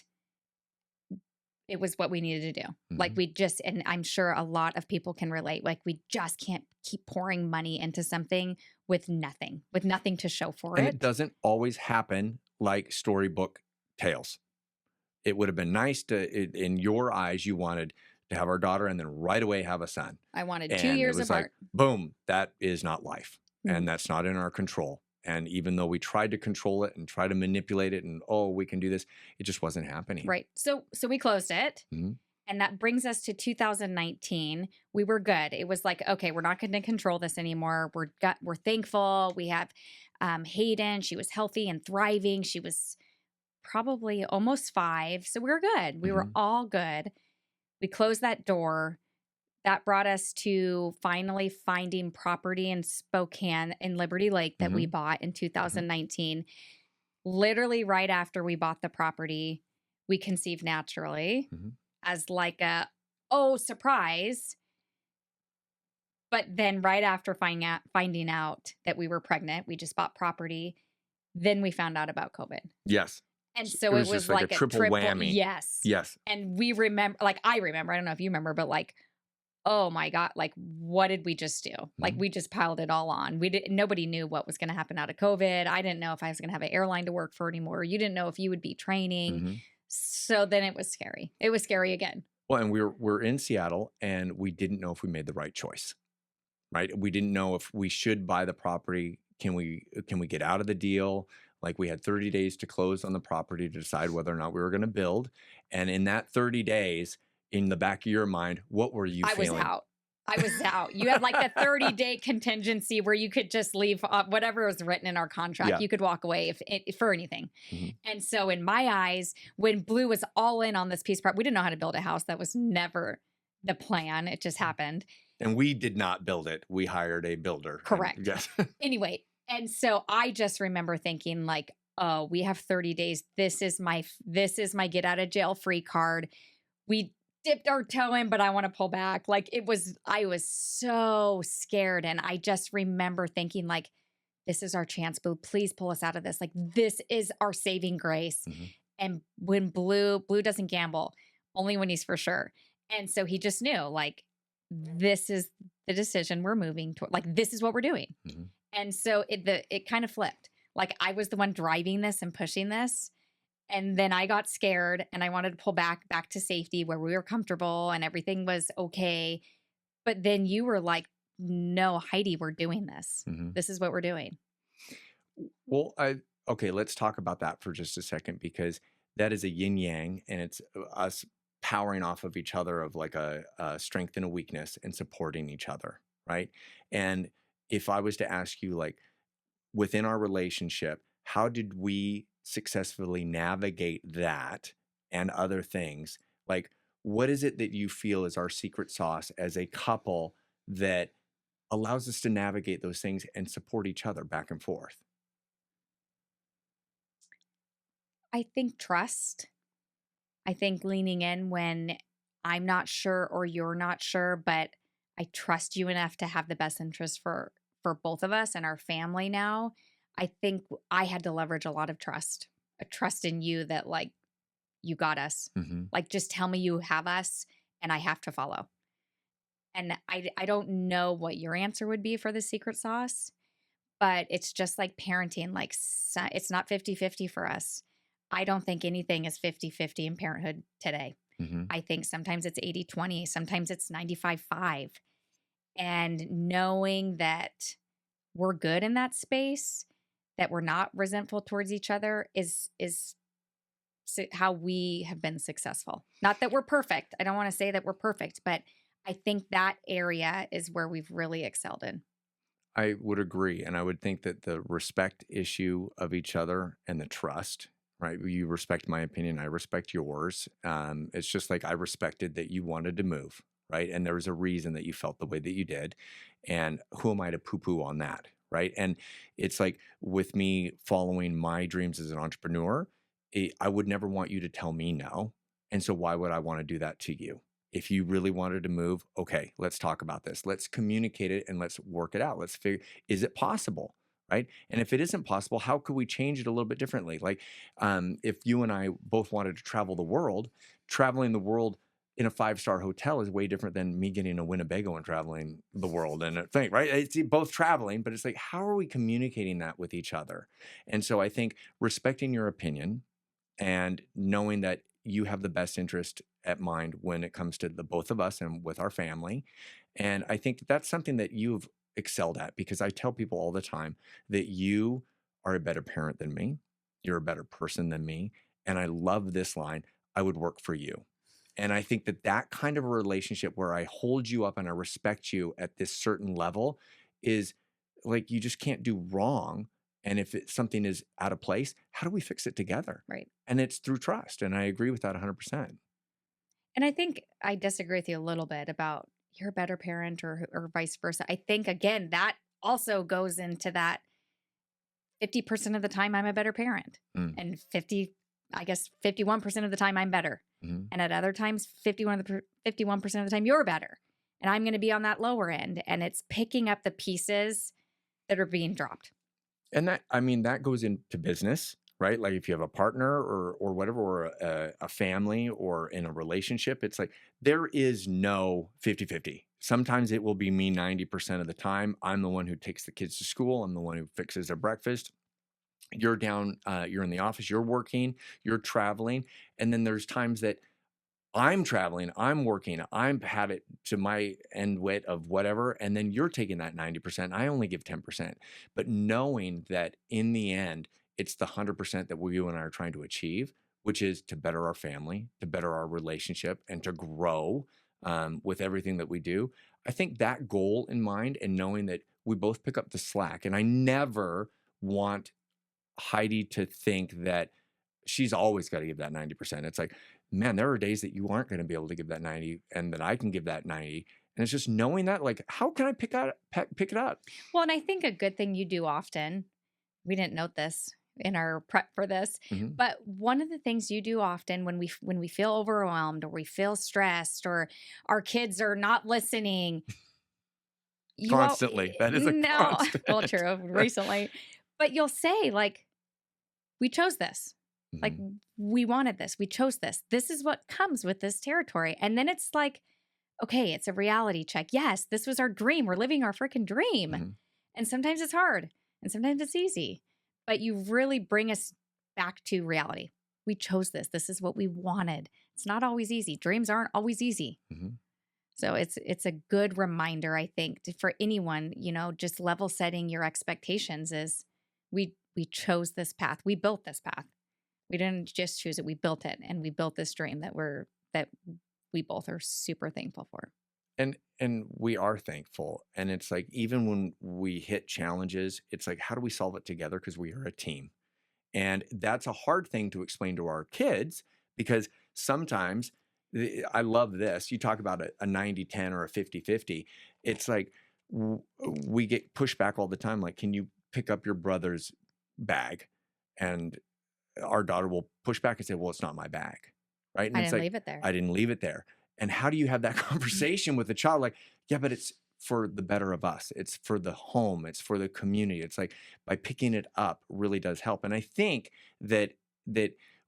it was what we needed to do. Like Mhm. and I'm sure a lot of people can relate. Like we just can't keep pouring money into something with nothing to show for And it it. doesn't always happen like storybook tales. It would have been nice in your eyes, you wanted to have our daughter and then right away have a son. I wanted two And it years was like, apart. boom, that is not life. Mm. And that's not in our control. And even though we tried to control it and try to manipulate it and, oh, we can do this, it just wasn't happening. Right. So we closed it. Mhm. And that brings us to 2019. We were good. It was like, okay, we're not going to control this anymore. We're thankful. We have Hayden. She was healthy and thriving. She was probably almost 5. So we were good. We were Mhm. all good. We closed that door. That brought us to finally finding property in Spokane in Liberty Lake that we Mhm. bought in Mhm. 2019. Literally right after we bought the property, we conceived naturally Mhm. as like oh, surprise. But then right after finding out that we were pregnant, we just bought property. Then we found out about COVID. Yes. And It so it was just was like a like a triple triple. whammy. Yes. Yes. And we remember, like, I remember, I don't know if you remember, but like, oh my God, like, what did we just do? Like, Mhm. we just piled it all on. Nobody knew what was going to happen out of COVID. I didn't know if I was going to have an airline to work for anymore. You didn't know if you would be training. Mhm. So then it was scary. It was scary again. Well, and we're in Seattle and we didn't know if we made the right choice. Right? We didn't know if we should buy the property. Can we get out of the deal? Like we had 30 days to close on the property to decide whether or not we were going to build. And in that 30 days, in the back of your mind, what were you I was feeling? out. I was out. You had like the 30-day contingency where you could just leave whatever was written in our contract. Yeah. You could walk away if for anything. Mhm. And so in my eyes, when Blue was all in on this piece of property, we didn't know how to build a house. That was never the plan. It just happened. And we did not build it. We hired a builder. Correct. And yes. Anyway, and so I just remember thinking like, oh, we have 30 days. This is my get out of jail free card. We dipped our toe in, but I want to pull back. Like I was so scared. And I just remember thinking like, this is our chance, Blue. Please pull us out of this. Like this is our saving grace. Mhm. And when Blue doesn't gamble, only when he's for sure. And so he just knew like, this is the decision we're moving toward. Like, this is what we're doing. Mhm. And so it kind of flipped. Like I was the one driving this and pushing this. And then I got scared and I wanted to pull back to safety where we were comfortable and everything was okay. But then you were like, no, Heidi, we're doing this. Mhm. This is what we're doing. Well, okay, let's talk about that for just a second because that is a yin yang and it's us powering off of each other of like a strength and a weakness and supporting each other, right? And if I was to ask you like within our relationship, how did we successfully navigate that and other things? Like what is it that you feel is our secret sauce as a couple that allows us to navigate those things and support each other back and forth? I think trust. I think leaning in when I'm not sure or you're not sure, but I trust you enough to have the best interest for both of us and our family now. I think I had to leverage a lot of trust. A trust in you that like you got us. Mhm. Like just tell me you have us and I have to follow. And I don't know what your answer would be for the secret sauce, but it's just like parenting. Like it's not 50-50 for us. I don't think anything is 50-50 in parenthood today. Mhm. I think sometimes it's 80-20, sometimes it's 95-5. And knowing that we're good in that space, that we're not resentful towards each other is how we have been successful. Not that we're perfect. I don't want to say that we're perfect, but I think that area is where we've really excelled in. I would agree. And I would think that the respect issue of each other and the trust, right? You respect my opinion, I respect yours. It's just like I respected that you wanted to move, right? And there was a reason that you felt the way that you did. And who am I to poo poo on that, right? And it's like with me following my dreams as an entrepreneur, I would never want you to tell me no. And so why would I want to do that to you? If you really wanted to move, okay, let's talk about this. Let's communicate it and let's work it out. Let's figure, is it possible? Right. And if it isn't possible, how could we change it a little bit differently? Like if you and I both wanted to travel the world, traveling the world in a 5-star hotel is way different than me getting a Winnebago and traveling the world and a thing, right? It's both traveling, but it's like, how are we communicating that with each other? And so I think respecting your opinion and knowing that you have the best interest at mind when it comes to the both of us and with our family. And I think that's something that you've excelled at, because I tell people all the time that you are a better parent than me. You're a better person than me. And I love this line, I would work for you. And I think that that kind of a relationship where I hold you up and I respect you at this certain level is like, you just can't do wrong. And if something is out of place, how do we fix it together? Right. And it's through trust. And I agree with that 100%. And I think I disagree with you a little bit about you're a better parent or vice versa. I think, again, that also goes into that 50% of the time I'm a better parent, and 51% of the time I'm better. Mm-hmm. And at other times, 51% of the time you're better. And I'm going to be on that lower end. And it's picking up the pieces that are being dropped. And that, I mean, that goes into business, right? Like if you have a partner or whatever, or a family or in a relationship, it's like there is no 50-50. Sometimes it will be me 90% of the time. I'm the one who takes the kids to school. I'm the one who fixes their breakfast. You're down, you're in the office, you're working, you're traveling. And then there's times that I'm traveling, I'm working, I'm have it to my end wit of whatever, and then you're taking that 90%. I only give 10%. But knowing that in the end, it's the 100% that you and I are trying to achieve, which is to better our family, to better our relationship, and to grow with everything that we do. I think that goal in mind, and knowing that we both pick up the slack, and I never want Heidi to think that she's always got to give that 90%. It's like, man, there are days that you aren't going to be able to give that 90 and that I can give that 90. And it's just knowing that, like, how can I pick it up? Well, and I think a good thing you do often, we didn't note this in our prep for this, but one of the things you do often when we feel overwhelmed or we feel stressed or our kids are not listening, Constantly. That is a constant. Well, true, recently. But you'll say, like, we chose this. Like, we wanted this. We chose this. This is what comes with this territory. And then it's like, okay, it's a reality check. Yes, this was our dream. We're living our freaking dream. And sometimes it's hard and sometimes it's easy. But you really bring us back to reality. We chose this. This is what we wanted. It's not always easy. Dreams aren't always easy. So it's a good reminder, I think, for anyone, just level setting your expectations is we chose this path. We built this path. We didn't just choose it. We built it, and we built this dream that we both are super thankful for. And we are thankful. And it's like, even when we hit challenges, it's like, how do we solve it together? Because we are a team. And that's a hard thing to explain to our kids, because sometimes, I love this. You talk about a 90-10 or a 50-50. It's like we get pushed back all the time. Like, can you pick up your brother's bag? And our daughter will push back and say, well, it's not my bag. Right. And I it's didn't like, leave it there. I didn't leave it there. And how do you have that conversation with a child? Like, yeah, but it's for the better of us. It's for the home. It's for the community. It's like, by picking it up really does help. And I think that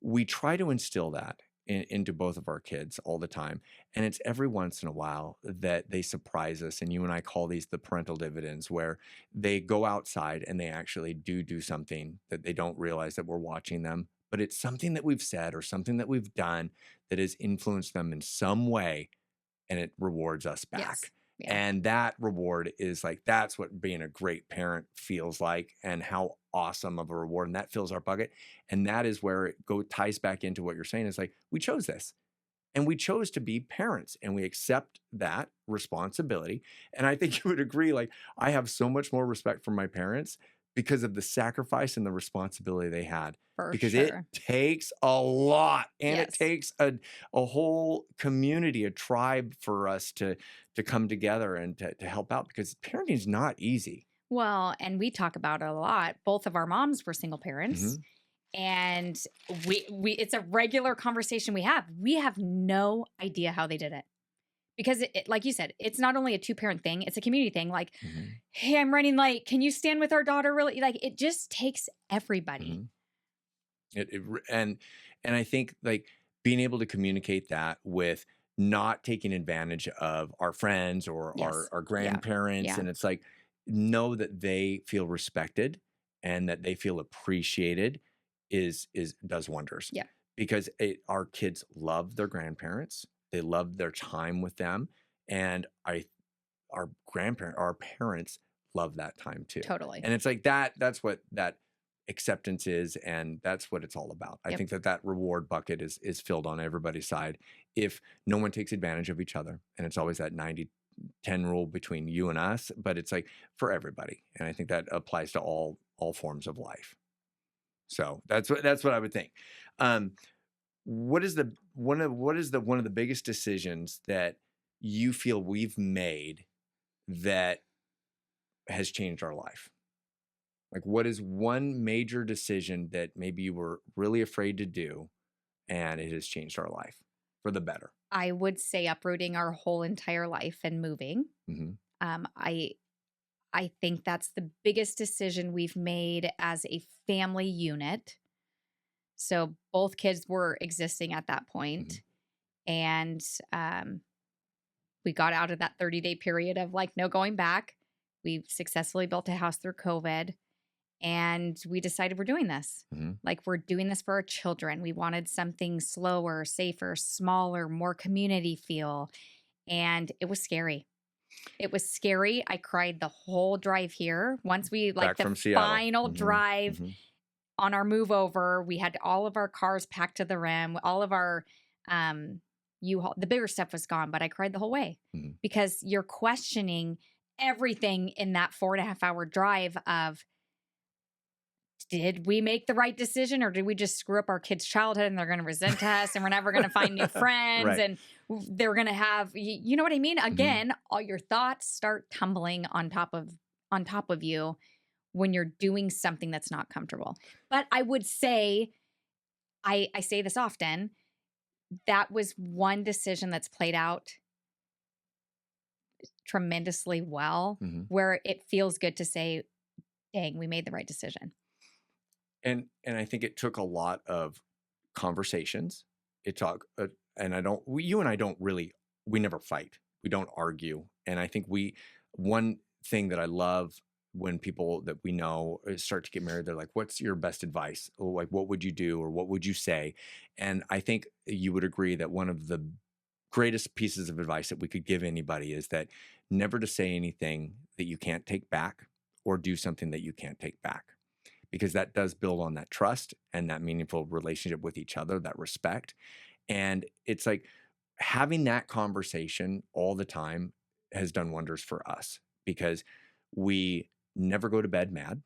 we try to instill that into both of our kids all the time. And it's every once in a while that they surprise us. And you and I call these the parental dividends, where they go outside and they actually do something that they don't realize that we're watching them. But it's something that we've said or something that we've done that has influenced them in some way, and it rewards us back. Yes. Yeah. And that reward is like, that's what being a great parent feels like, and how awesome of a reward. And that fills our bucket. And that is where it ties back into what you're saying. Is like, we chose this, and we chose to be parents, and we accept that responsibility. And I think you would agree, like, I have so much more respect for my parents because of the sacrifice and the responsibility they had. Because it takes a lot, and it takes a whole community, a tribe for us to come together and to help out, because parenting is not easy. Well, and we talk about it a lot. Both of our moms were single parents, and we it's a regular conversation we have. We have no idea how they did it. Because it, like you said, it's not only a 2-parent thing, it's a community thing. Like, hey, I'm running late. Can you stand with our daughter? Really? Like, it just takes everybody. And I think, like, being able to communicate that with not taking advantage of our friends or Yes. our grandparents. Yeah. And it's like, know that they feel respected and that they feel appreciated is does wonders. Yeah. Because our kids love their grandparents. They love their time with them. And our parents love that time too. Totally. And it's like that's what that acceptance is, and that's what it's all about. I Yep. think that reward bucket is filled on everybody's side if no one takes advantage of each other. And it's always that 90-10 rule between you and us, but it's like for everybody. And I think that applies to all forms of life. So that's what I would think. What is one of the biggest decisions that you feel we've made that has changed our life? Like, what is one major decision that maybe you were really afraid to do and it has changed our life for the better? I would say uprooting our whole entire life and moving. Mm-hmm. I think that's the biggest decision we've made as a family unit. So both kids were existing at that point. And we got out of that 30-day period of like no going back. We've successfully built a house through COVID. And we decided we're doing this. Like we're doing this for our children. We wanted something slower, safer, smaller, more community feel. And it was scary. It was scary. I cried the whole drive here. Once we like Back from the Seattle. final drive on our move over, we had all of our cars packed to the rim. All of our U-Haul, the bigger stuff was gone, but I cried the whole way because you're questioning everything in that 4.5 hour drive of, did we make the right decision or did we just screw up our kids' childhood and they're going to resent us and we're never going to find new friends Right. and they're going to have, you know what I mean? Again, all your thoughts start tumbling on top of you when you're doing something that's not comfortable. But I would say, I say this often, that was one decision that's played out tremendously well, where it feels good to say, dang, we made the right decision. And I think it took a lot of conversations. It took, and you and I don't really, we never fight. We don't argue. And I think one thing that I love when people that we know start to get married, they're like, what's your best advice? Or like, what would you do? Or what would you say? And I think you would agree that one of the greatest pieces of advice that we could give anybody is that never to say anything that you can't take back or do something that you can't take back. Because that does build on that trust and that meaningful relationship with each other, that respect. And it's like having that conversation all the time has done wonders for us because we never go to bed mad.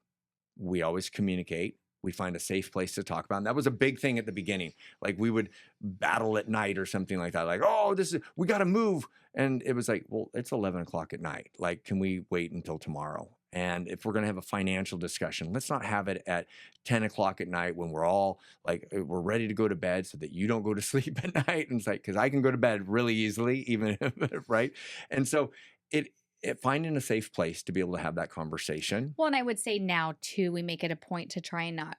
We always communicate. We find a safe place to talk about. And that was a big thing at the beginning. Like we would battle at night or something like that. Like, oh, we got to move. And it was like, well, it's 11 o'clock at night. Like, can we wait until tomorrow? And if we're going to have a financial discussion, let's not have it at 10 o'clock at night when we're all like, we're ready to go to bed so that you don't go to sleep at night. And it's like, because I can go to bed really easily, even, right? And so finding a safe place to be able to have that conversation. Well, and I would say now too, we make it a point to try and not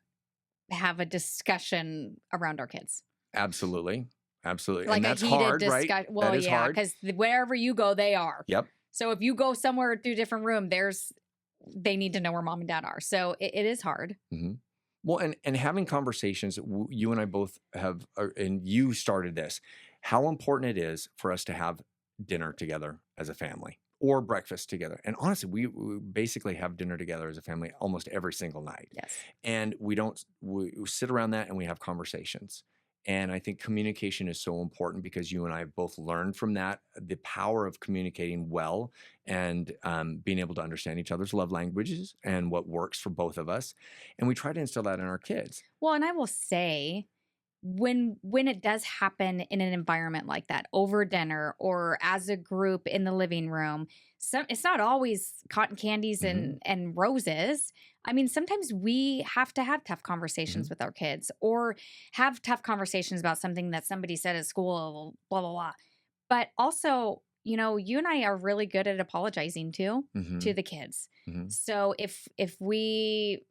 have a discussion around our kids. Absolutely. Absolutely. Like and that's a heated hard, right? Well, that is yeah, hard. because wherever you go, they are. Yep. So if you go somewhere to a different room, they need to know where mom and dad are. So it is hard. Well, and having conversations, you and I both have, and you started this, how important it is for us to have dinner together as a family or breakfast together. And honestly, we basically have dinner together as a family almost every single night. Yes. And we sit around that and we have conversations. And I think communication is so important because you and I have both learned from that, the power of communicating well and being able to understand each other's love languages and what works for both of us. And we try to instill that in our kids. Well, and I will say, when it does happen in an environment like that, over dinner or as a group in the living room, it's not always cotton candies and roses. I mean, sometimes we have to have tough conversations with our kids or have tough conversations about something that somebody said at school, blah, blah, blah. But also, you and I are really good at apologizing too, to the kids. So if we,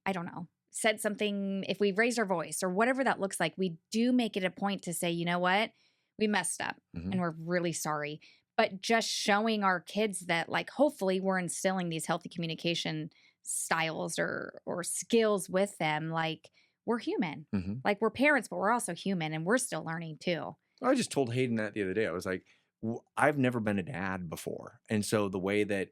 I don't know, said something, if we raised our voice or whatever that looks like, we do make it a point to say, you know what, we messed up and we're really sorry. But just showing our kids that, like, hopefully we're instilling these healthy communication styles or skills with them. Like, we're human. Like, we're parents, but we're also human, and we're still learning too. I just told Hayden that the other day. I was like, I've never been a dad before. And so the way that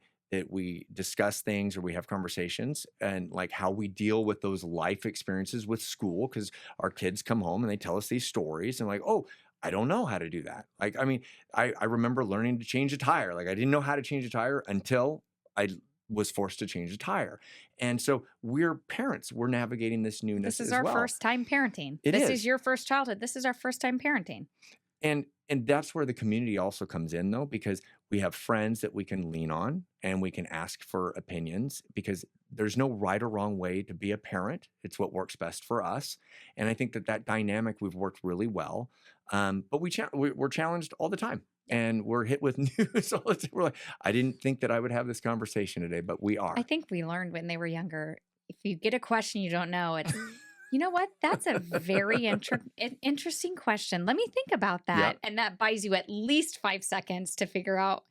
we discuss things or we have conversations and like how we deal with those life experiences with school, because our kids come home and they tell us these stories and like, oh, I don't know how to do that. Like, I mean, I remember learning to change a tire. Like, I didn't know how to change a tire until I was forced to change a tire. And so we're parents. We're navigating this newness This is as our well. first time parenting. This is your first childhood. This is our first time parenting. And that's where the community also comes in, though, because we have friends that we can lean on and we can ask for opinions, because there's no right or wrong way to be a parent. It's what works best for us. And I think that dynamic, we've worked really well. But we're challenged all the time. And we're hit with news all the time. We're like, I didn't think that I would have this conversation today, but we are. I think we learned when they were younger, if you get a question you don't know, it's, you know what? That's a very interesting question. Let me think about that. Yep. And that buys you at least 5 seconds to figure out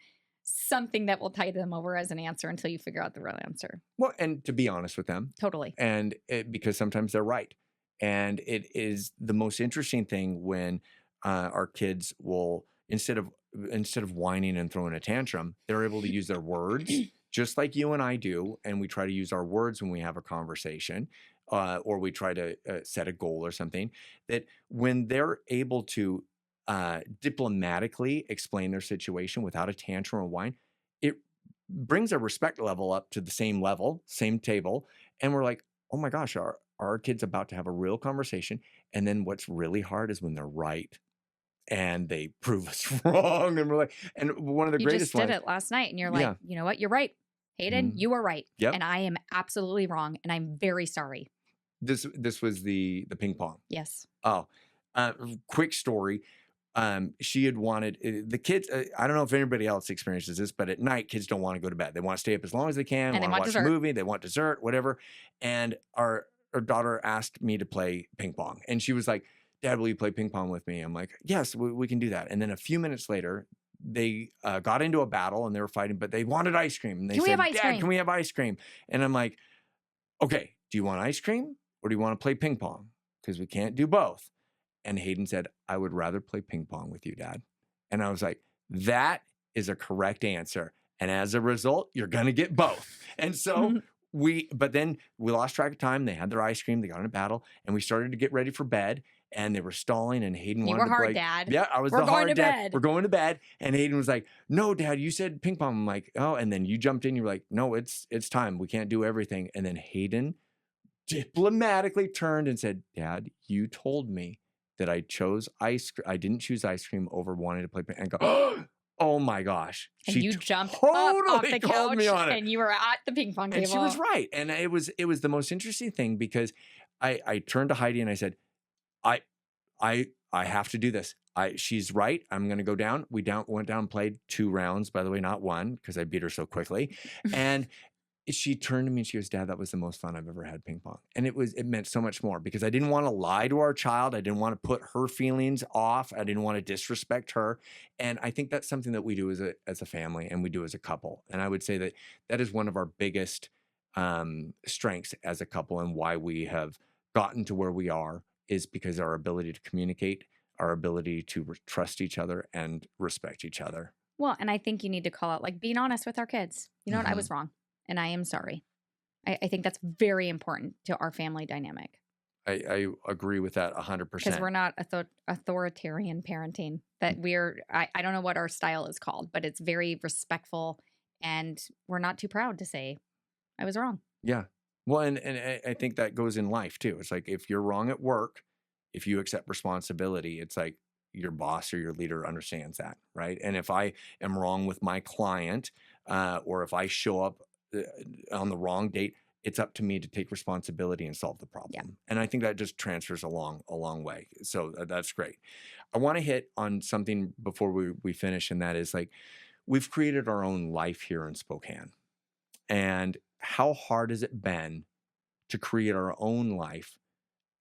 something that will tide them over as an answer until you figure out the real answer. Well, and to be honest with them. Totally. And because sometimes they're right. And it is the most interesting thing when our kids will, instead of whining and throwing a tantrum, they're able to use their words just like you and I do. And we try to use our words when we have a conversation or we try to set a goal or something, that when they're able to diplomatically explain their situation without a tantrum or whine, it brings our respect level up to the same level, same table. And we're like, oh my gosh, are our kids about to have a real conversation? And then what's really hard is when they're right. And they prove us wrong. And we're like, and one of the greatest ones. You just did it last night and you're like, you know what? You're right. Hayden, you were right. Yep. And I am absolutely wrong. And I'm very sorry. This was the ping pong. Yes. Oh, quick story. She had wanted the kids. I don't know if anybody else experiences this, but at night, kids don't want to go to bed. They want to stay up as long as they can. And they want to want watch a movie. They want dessert, whatever. And our daughter asked me to play ping pong. And she was like, Dad, will you play ping pong with me? I'm like, yes, we can do that. And then a few minutes later, they got into a battle and they were fighting, but they wanted ice cream. And they said, Dad, can we have ice cream? And I'm like, okay, do you want ice cream or do you want to play ping pong? Because we can't do both. And Hayden said, I would rather play ping pong with you, Dad. And I was like, that is a correct answer. And as a result, you're going to get both. And so but then we lost track of time. They had their ice cream. They got in a battle and we started to get ready for bed. And they were stalling, and Hayden wanted to play. You were hard, Dad. Yeah, I was the hard dad. We're going to bed. And Hayden was like, no, Dad, you said ping pong. I'm like, oh, and then you jumped in. You were like, no, it's time. We can't do everything. And then Hayden diplomatically turned and said, Dad, you told me that I chose I didn't choose ice cream over wanting to play ping pong. And go, oh my gosh. And you jumped up off the couch and you were at the ping pong table. And she was right. And it was the most interesting thing because I turned to Heidi and I said, I have to do this. She's right. I'm going to go down. We went down and played 2 rounds, by the way, not 1, because I beat her so quickly. And she turned to me and she goes, Dad, that was the most fun I've ever had ping pong. And it meant so much more because I didn't want to lie to our child. I didn't want to put her feelings off. I didn't want to disrespect her. And I think that's something that we do as a family and we do as a couple. And I would say that is one of our biggest strengths as a couple and why we have gotten to where we are. Is because our ability to communicate, our ability to trust each other and respect each other. Well, and I think you need to call out, like, being honest with our kids. You know what? I was wrong and I am sorry. I think that's very important to our family dynamic. I agree with that 100%. Because we're not authoritarian parenting. That I don't know what our style is called, but it's very respectful and we're not too proud to say, I was wrong. Yeah. Well, and I think that goes in life too. It's like if you're wrong at work, if you accept responsibility, it's like your boss or your leader understands that, right? And if I am wrong with my client or if I show up on the wrong date, it's up to me to take responsibility and solve the problem. Yeah. And I think that just transfers a long way. So that's great. I want to hit on something before we finish, and that is like we've created our own life here in Spokane. And how hard has it been to create our own life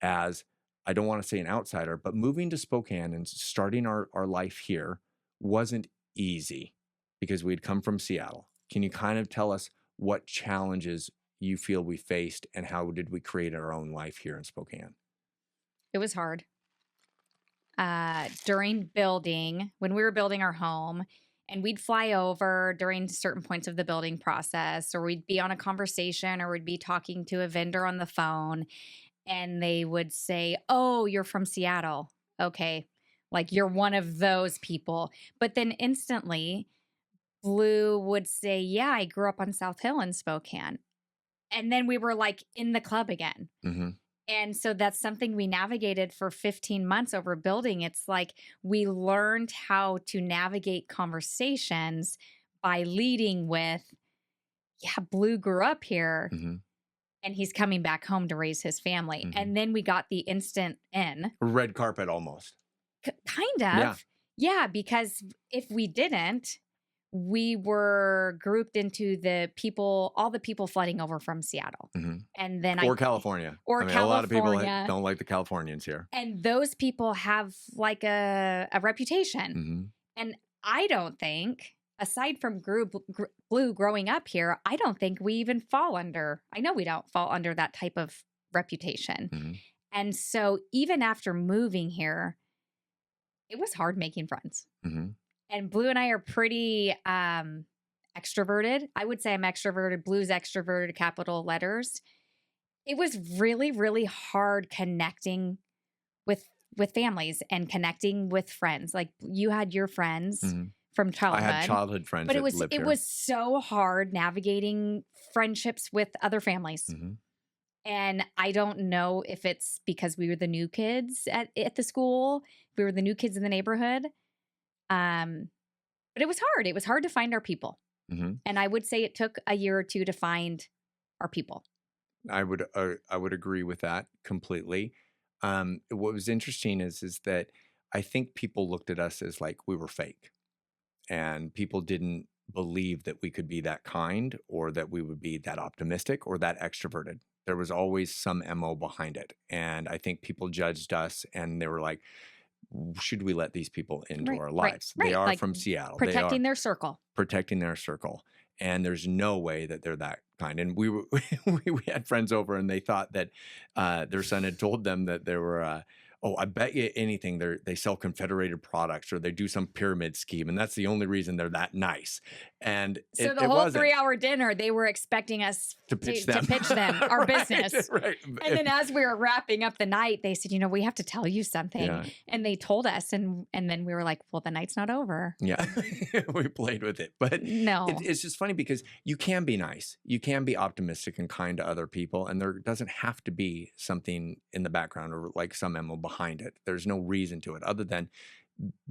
as, I don't want to say an outsider, but moving to Spokane and starting our life here wasn't easy because we'd come from Seattle. Can you kind of tell us what challenges you feel we faced and how did we create our own life here in Spokane? It was hard. During building, when we were building our home, and we'd fly over during certain points of the building process, or we'd be on a conversation, or we'd be talking to a vendor on the phone, and they would say, "Oh, you're from Seattle. Okay. Like you're one of those people." But then instantly, Blue would say, "Yeah, I grew up on South Hill in Spokane." And then we were like in the club again. Mm-hmm. And so that's something we navigated for 15 months over building. It's like we learned how to navigate conversations by leading with, "Yeah, Blue grew up here Mm-hmm. and he's coming back home to raise his family." Mm-hmm. And then we got the instant in. Red carpet almost. Kind of. Yeah, because if we didn't, we were grouped into all the people flooding over from Seattle. Mm-hmm. And then California. Or a lot of people California. don't like the Californians here. And those people have like a reputation. Mm-hmm. And I don't think, aside from Blue growing up here, I don't think we even fall under, I know we don't fall under that type of reputation. Mm-hmm. And so even after moving here, it was hard making friends. Mm-hmm. And Blue and I are pretty extroverted. I would say I'm extroverted. Blue's extroverted, capital letters. It was really, really hard connecting with families and connecting with friends. Like you had your friends from childhood. I had childhood friends, but that lived it here. was so hard navigating friendships with other families. Mm-hmm. And I don't know if it's because we were the new kids at the school, we were the new kids in the neighborhood. But it was hard. It was hard to find our people. Mm-hmm. And I would say it took a year or two to find our people. I would agree with that completely. What was interesting is that I think people looked at us as like we were fake, and people didn't believe that we could be that kind or that we would be that optimistic or that extroverted. There was always some MO behind it. And I think people judged us and they were like, should we let these people into our lives? Right. They are like from Seattle. Protecting their circle. Protecting their circle. And there's no way that they're that kind. And we had friends over and they thought that their son had told them that they were, I bet you anything they sell Confederated products or they do some pyramid scheme. And that's the only reason they're that nice. And so the whole 3-hour dinner, they were expecting us to pitch them our business. Right. And then as we were wrapping up the night, they said, we have to tell you something. Yeah. And they told us. And then we were like, well, the night's not over. Yeah. We played with it. But no, it's just funny because you can be nice. You can be optimistic and kind to other people. And there doesn't have to be something in the background or like some MO behind it. There's no reason to it other than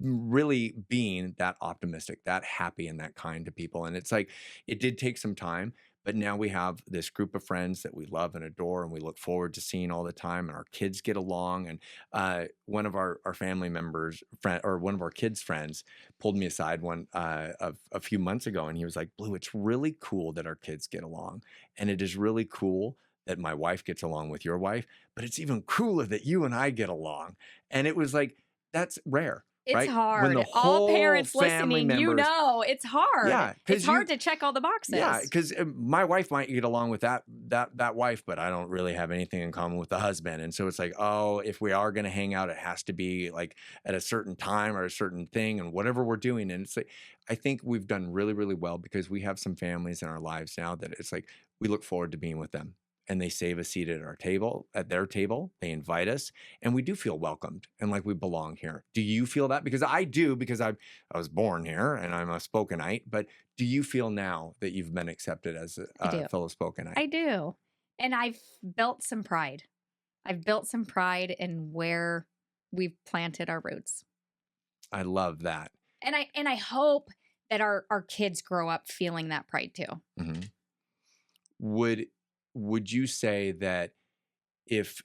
really being that optimistic, that happy and that kind to people. And it's like, it did take some time, but now we have this group of friends that we love and adore and we look forward to seeing all the time, and our kids get along. And one of our family members, one of our kids' friends pulled me aside a few months ago, and he was like, Blue, it's really cool that our kids get along. And it is really cool that my wife gets along with your wife, but it's even cooler that you and I get along. And it was like, that's rare. It's right? hard. All parents listening, it's hard. Yeah, it's hard to check all the boxes. Yeah, because my wife might get along with that wife, but I don't really have anything in common with the husband. And so it's like, if we are going to hang out, it has to be like at a certain time or a certain thing and whatever we're doing. And it's like, I think we've done really, really well because we have some families in our lives now that it's like we look forward to being with them. And they save a seat at their table. They invite us, and we do feel welcomed and like we belong here. Do you feel that? Because I do, because I was born here and I'm a Spokaneite. But do you feel now that you've been accepted as a fellow Spokaneite? I do, and I've built some pride. I've built some pride in where we've planted our roots. I love that, and I hope that our kids grow up feeling that pride too. Mm-hmm. Would you say that if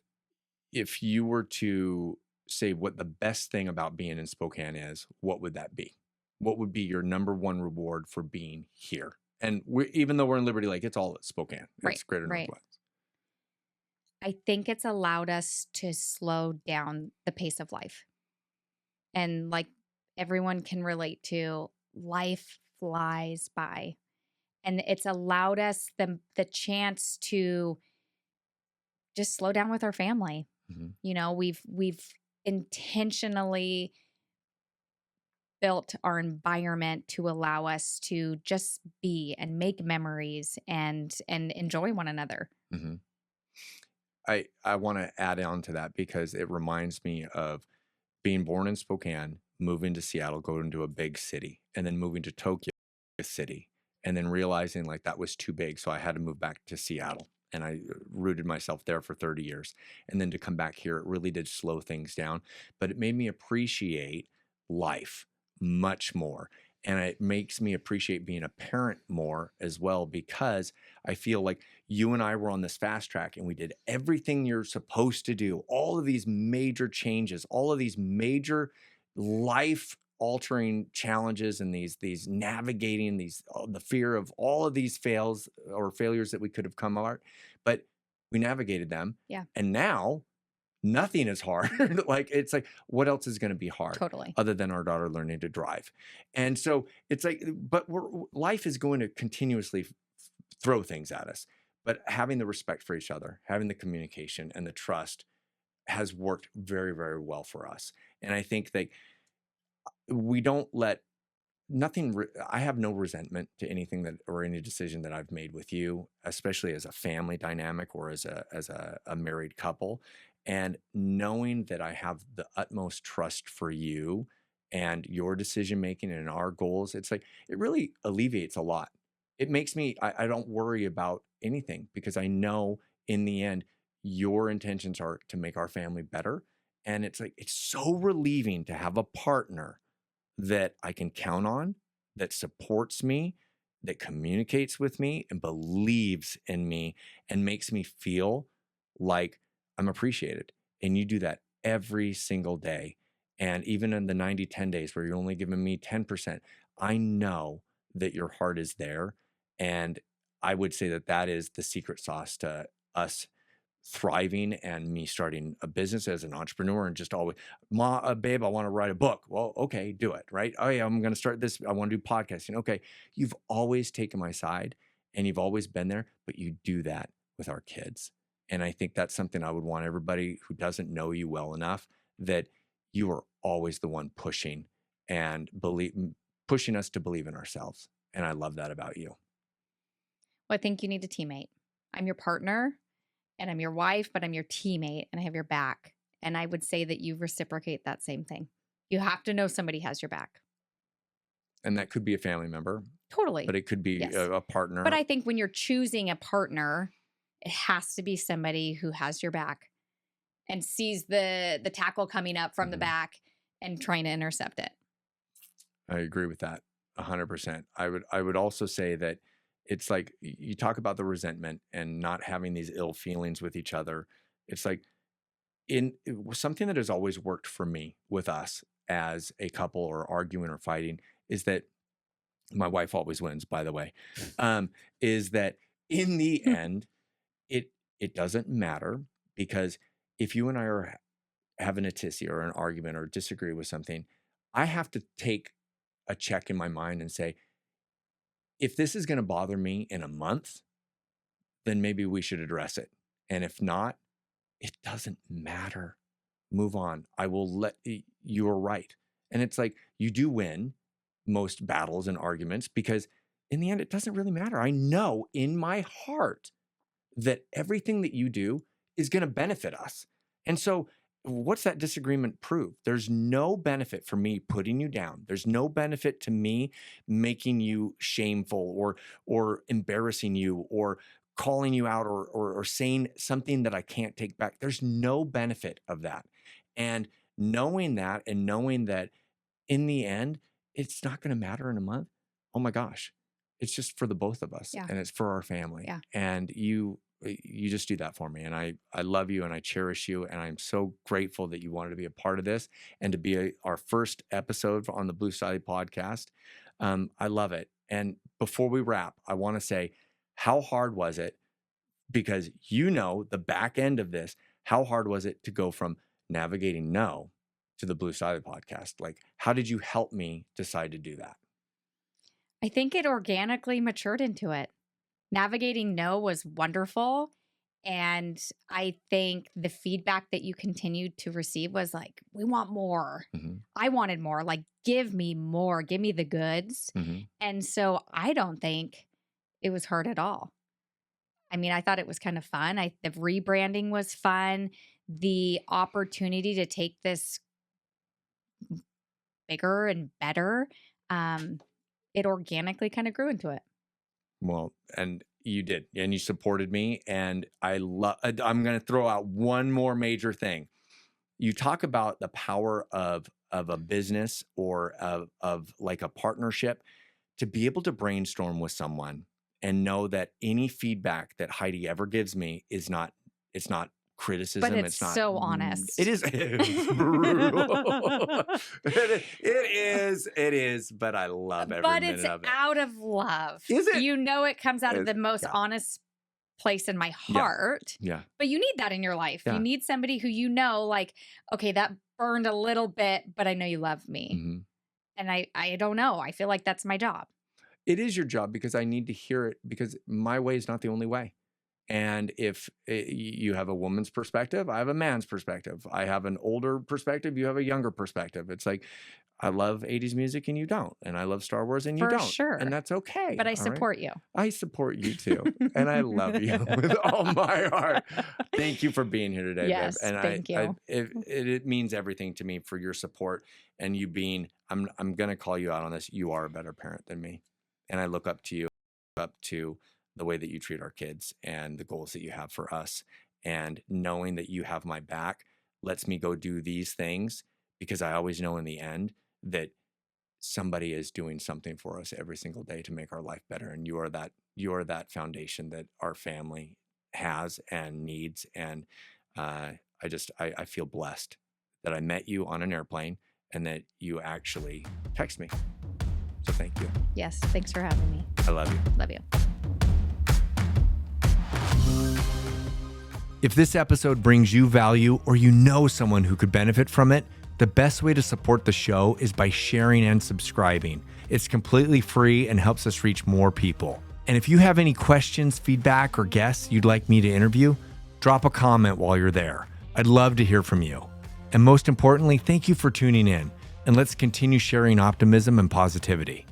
you were to say what the best thing about being in Spokane is, what would that be? What would be your number one reward for being here? And even though we're in Liberty Lake, it's all at Spokane. It's Greater Northwest. I think it's allowed us to slow down the pace of life. And like everyone can relate to, life flies by. And it's allowed us the chance to just slow down with our family. Mhm. We've intentionally built our environment to allow us to just be and make memories and enjoy one another. Mhm. I want to add on to that because it reminds me of being born in Spokane, moving to Seattle, going to a big city, and then moving to Tokyo City, and then realizing like that was too big. So I had to move back to Seattle. And I rooted myself there for 30 years. And then to come back here, it really did slow things down, but it made me appreciate life much more. And it makes me appreciate being a parent more as well, because I feel like you and I were on this fast track and we did everything you're supposed to do, all of these major changes, all of these major life altering challenges, and these navigating these the fear of all of these fails or failures that we could have come out, but we navigated them. Yeah, And now nothing is hard. Like, it's like, what else is going to be hard totally. other than our daughter learning to drive? And so it's like, but life is going to continuously throw things at us. But having the respect for each other, having the communication and the trust has worked very, very well for us. And I think that we don't let I have no resentment to anything that or any decision that I've made with you, especially as a family dynamic or as a married couple. And knowing that I have the utmost trust for you and your decision making and our goals, it's like it really alleviates a lot. It makes me I don't worry about anything because I know in the end your intentions are to make our family better. And it's like it's so relieving to have a partner that I can count on, that supports me, that communicates with me and believes in me and makes me feel like I'm appreciated. And you do that every single day. And even in the 90-10 days where you're only giving me 10%, I know that your heart is there. And I would say that that is the secret sauce to us thriving and me starting a business as an entrepreneur and just always, babe, I want to write a book. Well, okay, do it. Right. Oh yeah, I'm going to start this. I want to do podcasting. Okay. You've always taken my side and you've always been there, but you do that with our kids. And I think that's something I would want everybody who doesn't know you well enough, that you are always the one pushing and pushing us to believe in ourselves. And I love that about you. Well, I think you need a teammate. I'm your partner and I'm your wife, but I'm your teammate and I have your back. And I would say that you reciprocate that same thing. You have to know somebody has your back. And that could be a family member, Totally. but it could be Yes. a partner. But I think when you're choosing a partner, it has to be somebody who has your back and sees the tackle coming up from the Mhm. back and trying to intercept it. I agree with that 100%. I would also say that it's like you talk about the resentment and not having these ill feelings with each other. It's like it was something that has always worked for me with us as a couple or arguing or fighting is that my wife always wins, by the way. Is that in the end, it doesn't matter, because if you and I are having a tissy or an argument or disagree with something, I have to take a check in my mind and say, if this is going to bother me in a month, then maybe we should address it. And if not, it doesn't matter. Move on. I will you're right. And it's like you do win most battles and arguments because in the end, it doesn't really matter. I know in my heart that everything that you do is going to benefit us. And so, what's that disagreement prove? There's no benefit for me putting you down. There's no benefit to me making you shameful or embarrassing you or calling you out or saying something that I can't take back. There's no benefit of that. And knowing that and knowing that in the end, it's not going to matter in a month. Oh my gosh. It's just for the both of us Yeah. and it's for our family. Yeah. And you just do that for me. And I love you and I cherish you. And I'm so grateful that you wanted to be a part of this and to be our first episode on the Blue Stiley podcast. I love it. And before we wrap, I want to say, how hard was it because you know the back end of this. How hard was it to go from navigating no to the Blue Stiley podcast? Like, how did you help me decide to do that? I think it organically matured into it. Navigating no was wonderful. And I think the feedback that you continued to receive was like, we want more. Mm-hmm. I wanted more. Like, give me more. Give me the goods. Mm-hmm. And so I don't think it was hard at all. I mean, I thought it was kind of fun. The rebranding was fun. The opportunity to take this bigger and better, it organically kind of grew into it. Well, and you did, and you supported me. And I'm going to throw out one more major thing. You talk about the power of a business or of like a partnership to be able to brainstorm with someone and know that any feedback that Heidi ever gives me it's not criticism. But it's not so honest. It is brutal. It is, but I love every minute of it. But it's out of love. Is it? You know, it comes out of the most honest place in my heart. Yeah. But you need that in your life. Yeah. You need somebody who you know, like, okay, that burned a little bit, but I know you love me. Mm-hmm. And I don't know. I feel like that's my job. It is your job because I need to hear it, because my way is not the only way. And if you have a woman's perspective, I have a man's perspective. I have an older perspective, you have a younger perspective. It's like, I love 80s music and you don't. And I love Star Wars and you don't. Sure. And that's okay. But I support you. I support you too. And I love you with all my heart. Thank you for being here today, yes, babe. And thank you. It means everything to me for your support and you being, I'm going to call you out on this. You are a better parent than me. And I look up to you, to the way that you treat our kids and the goals that you have for us. And knowing that you have my back lets me go do these things, because I always know in the end that somebody is doing something for us every single day to make our life better. And you are that foundation that our family has and needs. And I feel blessed that I met you on an airplane and that you actually text me. So thank you. Yes. Thanks for having me. I love you. Love you. If this episode brings you value or you know someone who could benefit from it, the best way to support the show is by sharing and subscribing. It's completely free and helps us reach more people. And if you have any questions, feedback, or guests you'd like me to interview, drop a comment while you're there. I'd love to hear from you. And most importantly, thank you for tuning in. And let's continue sharing optimism and positivity.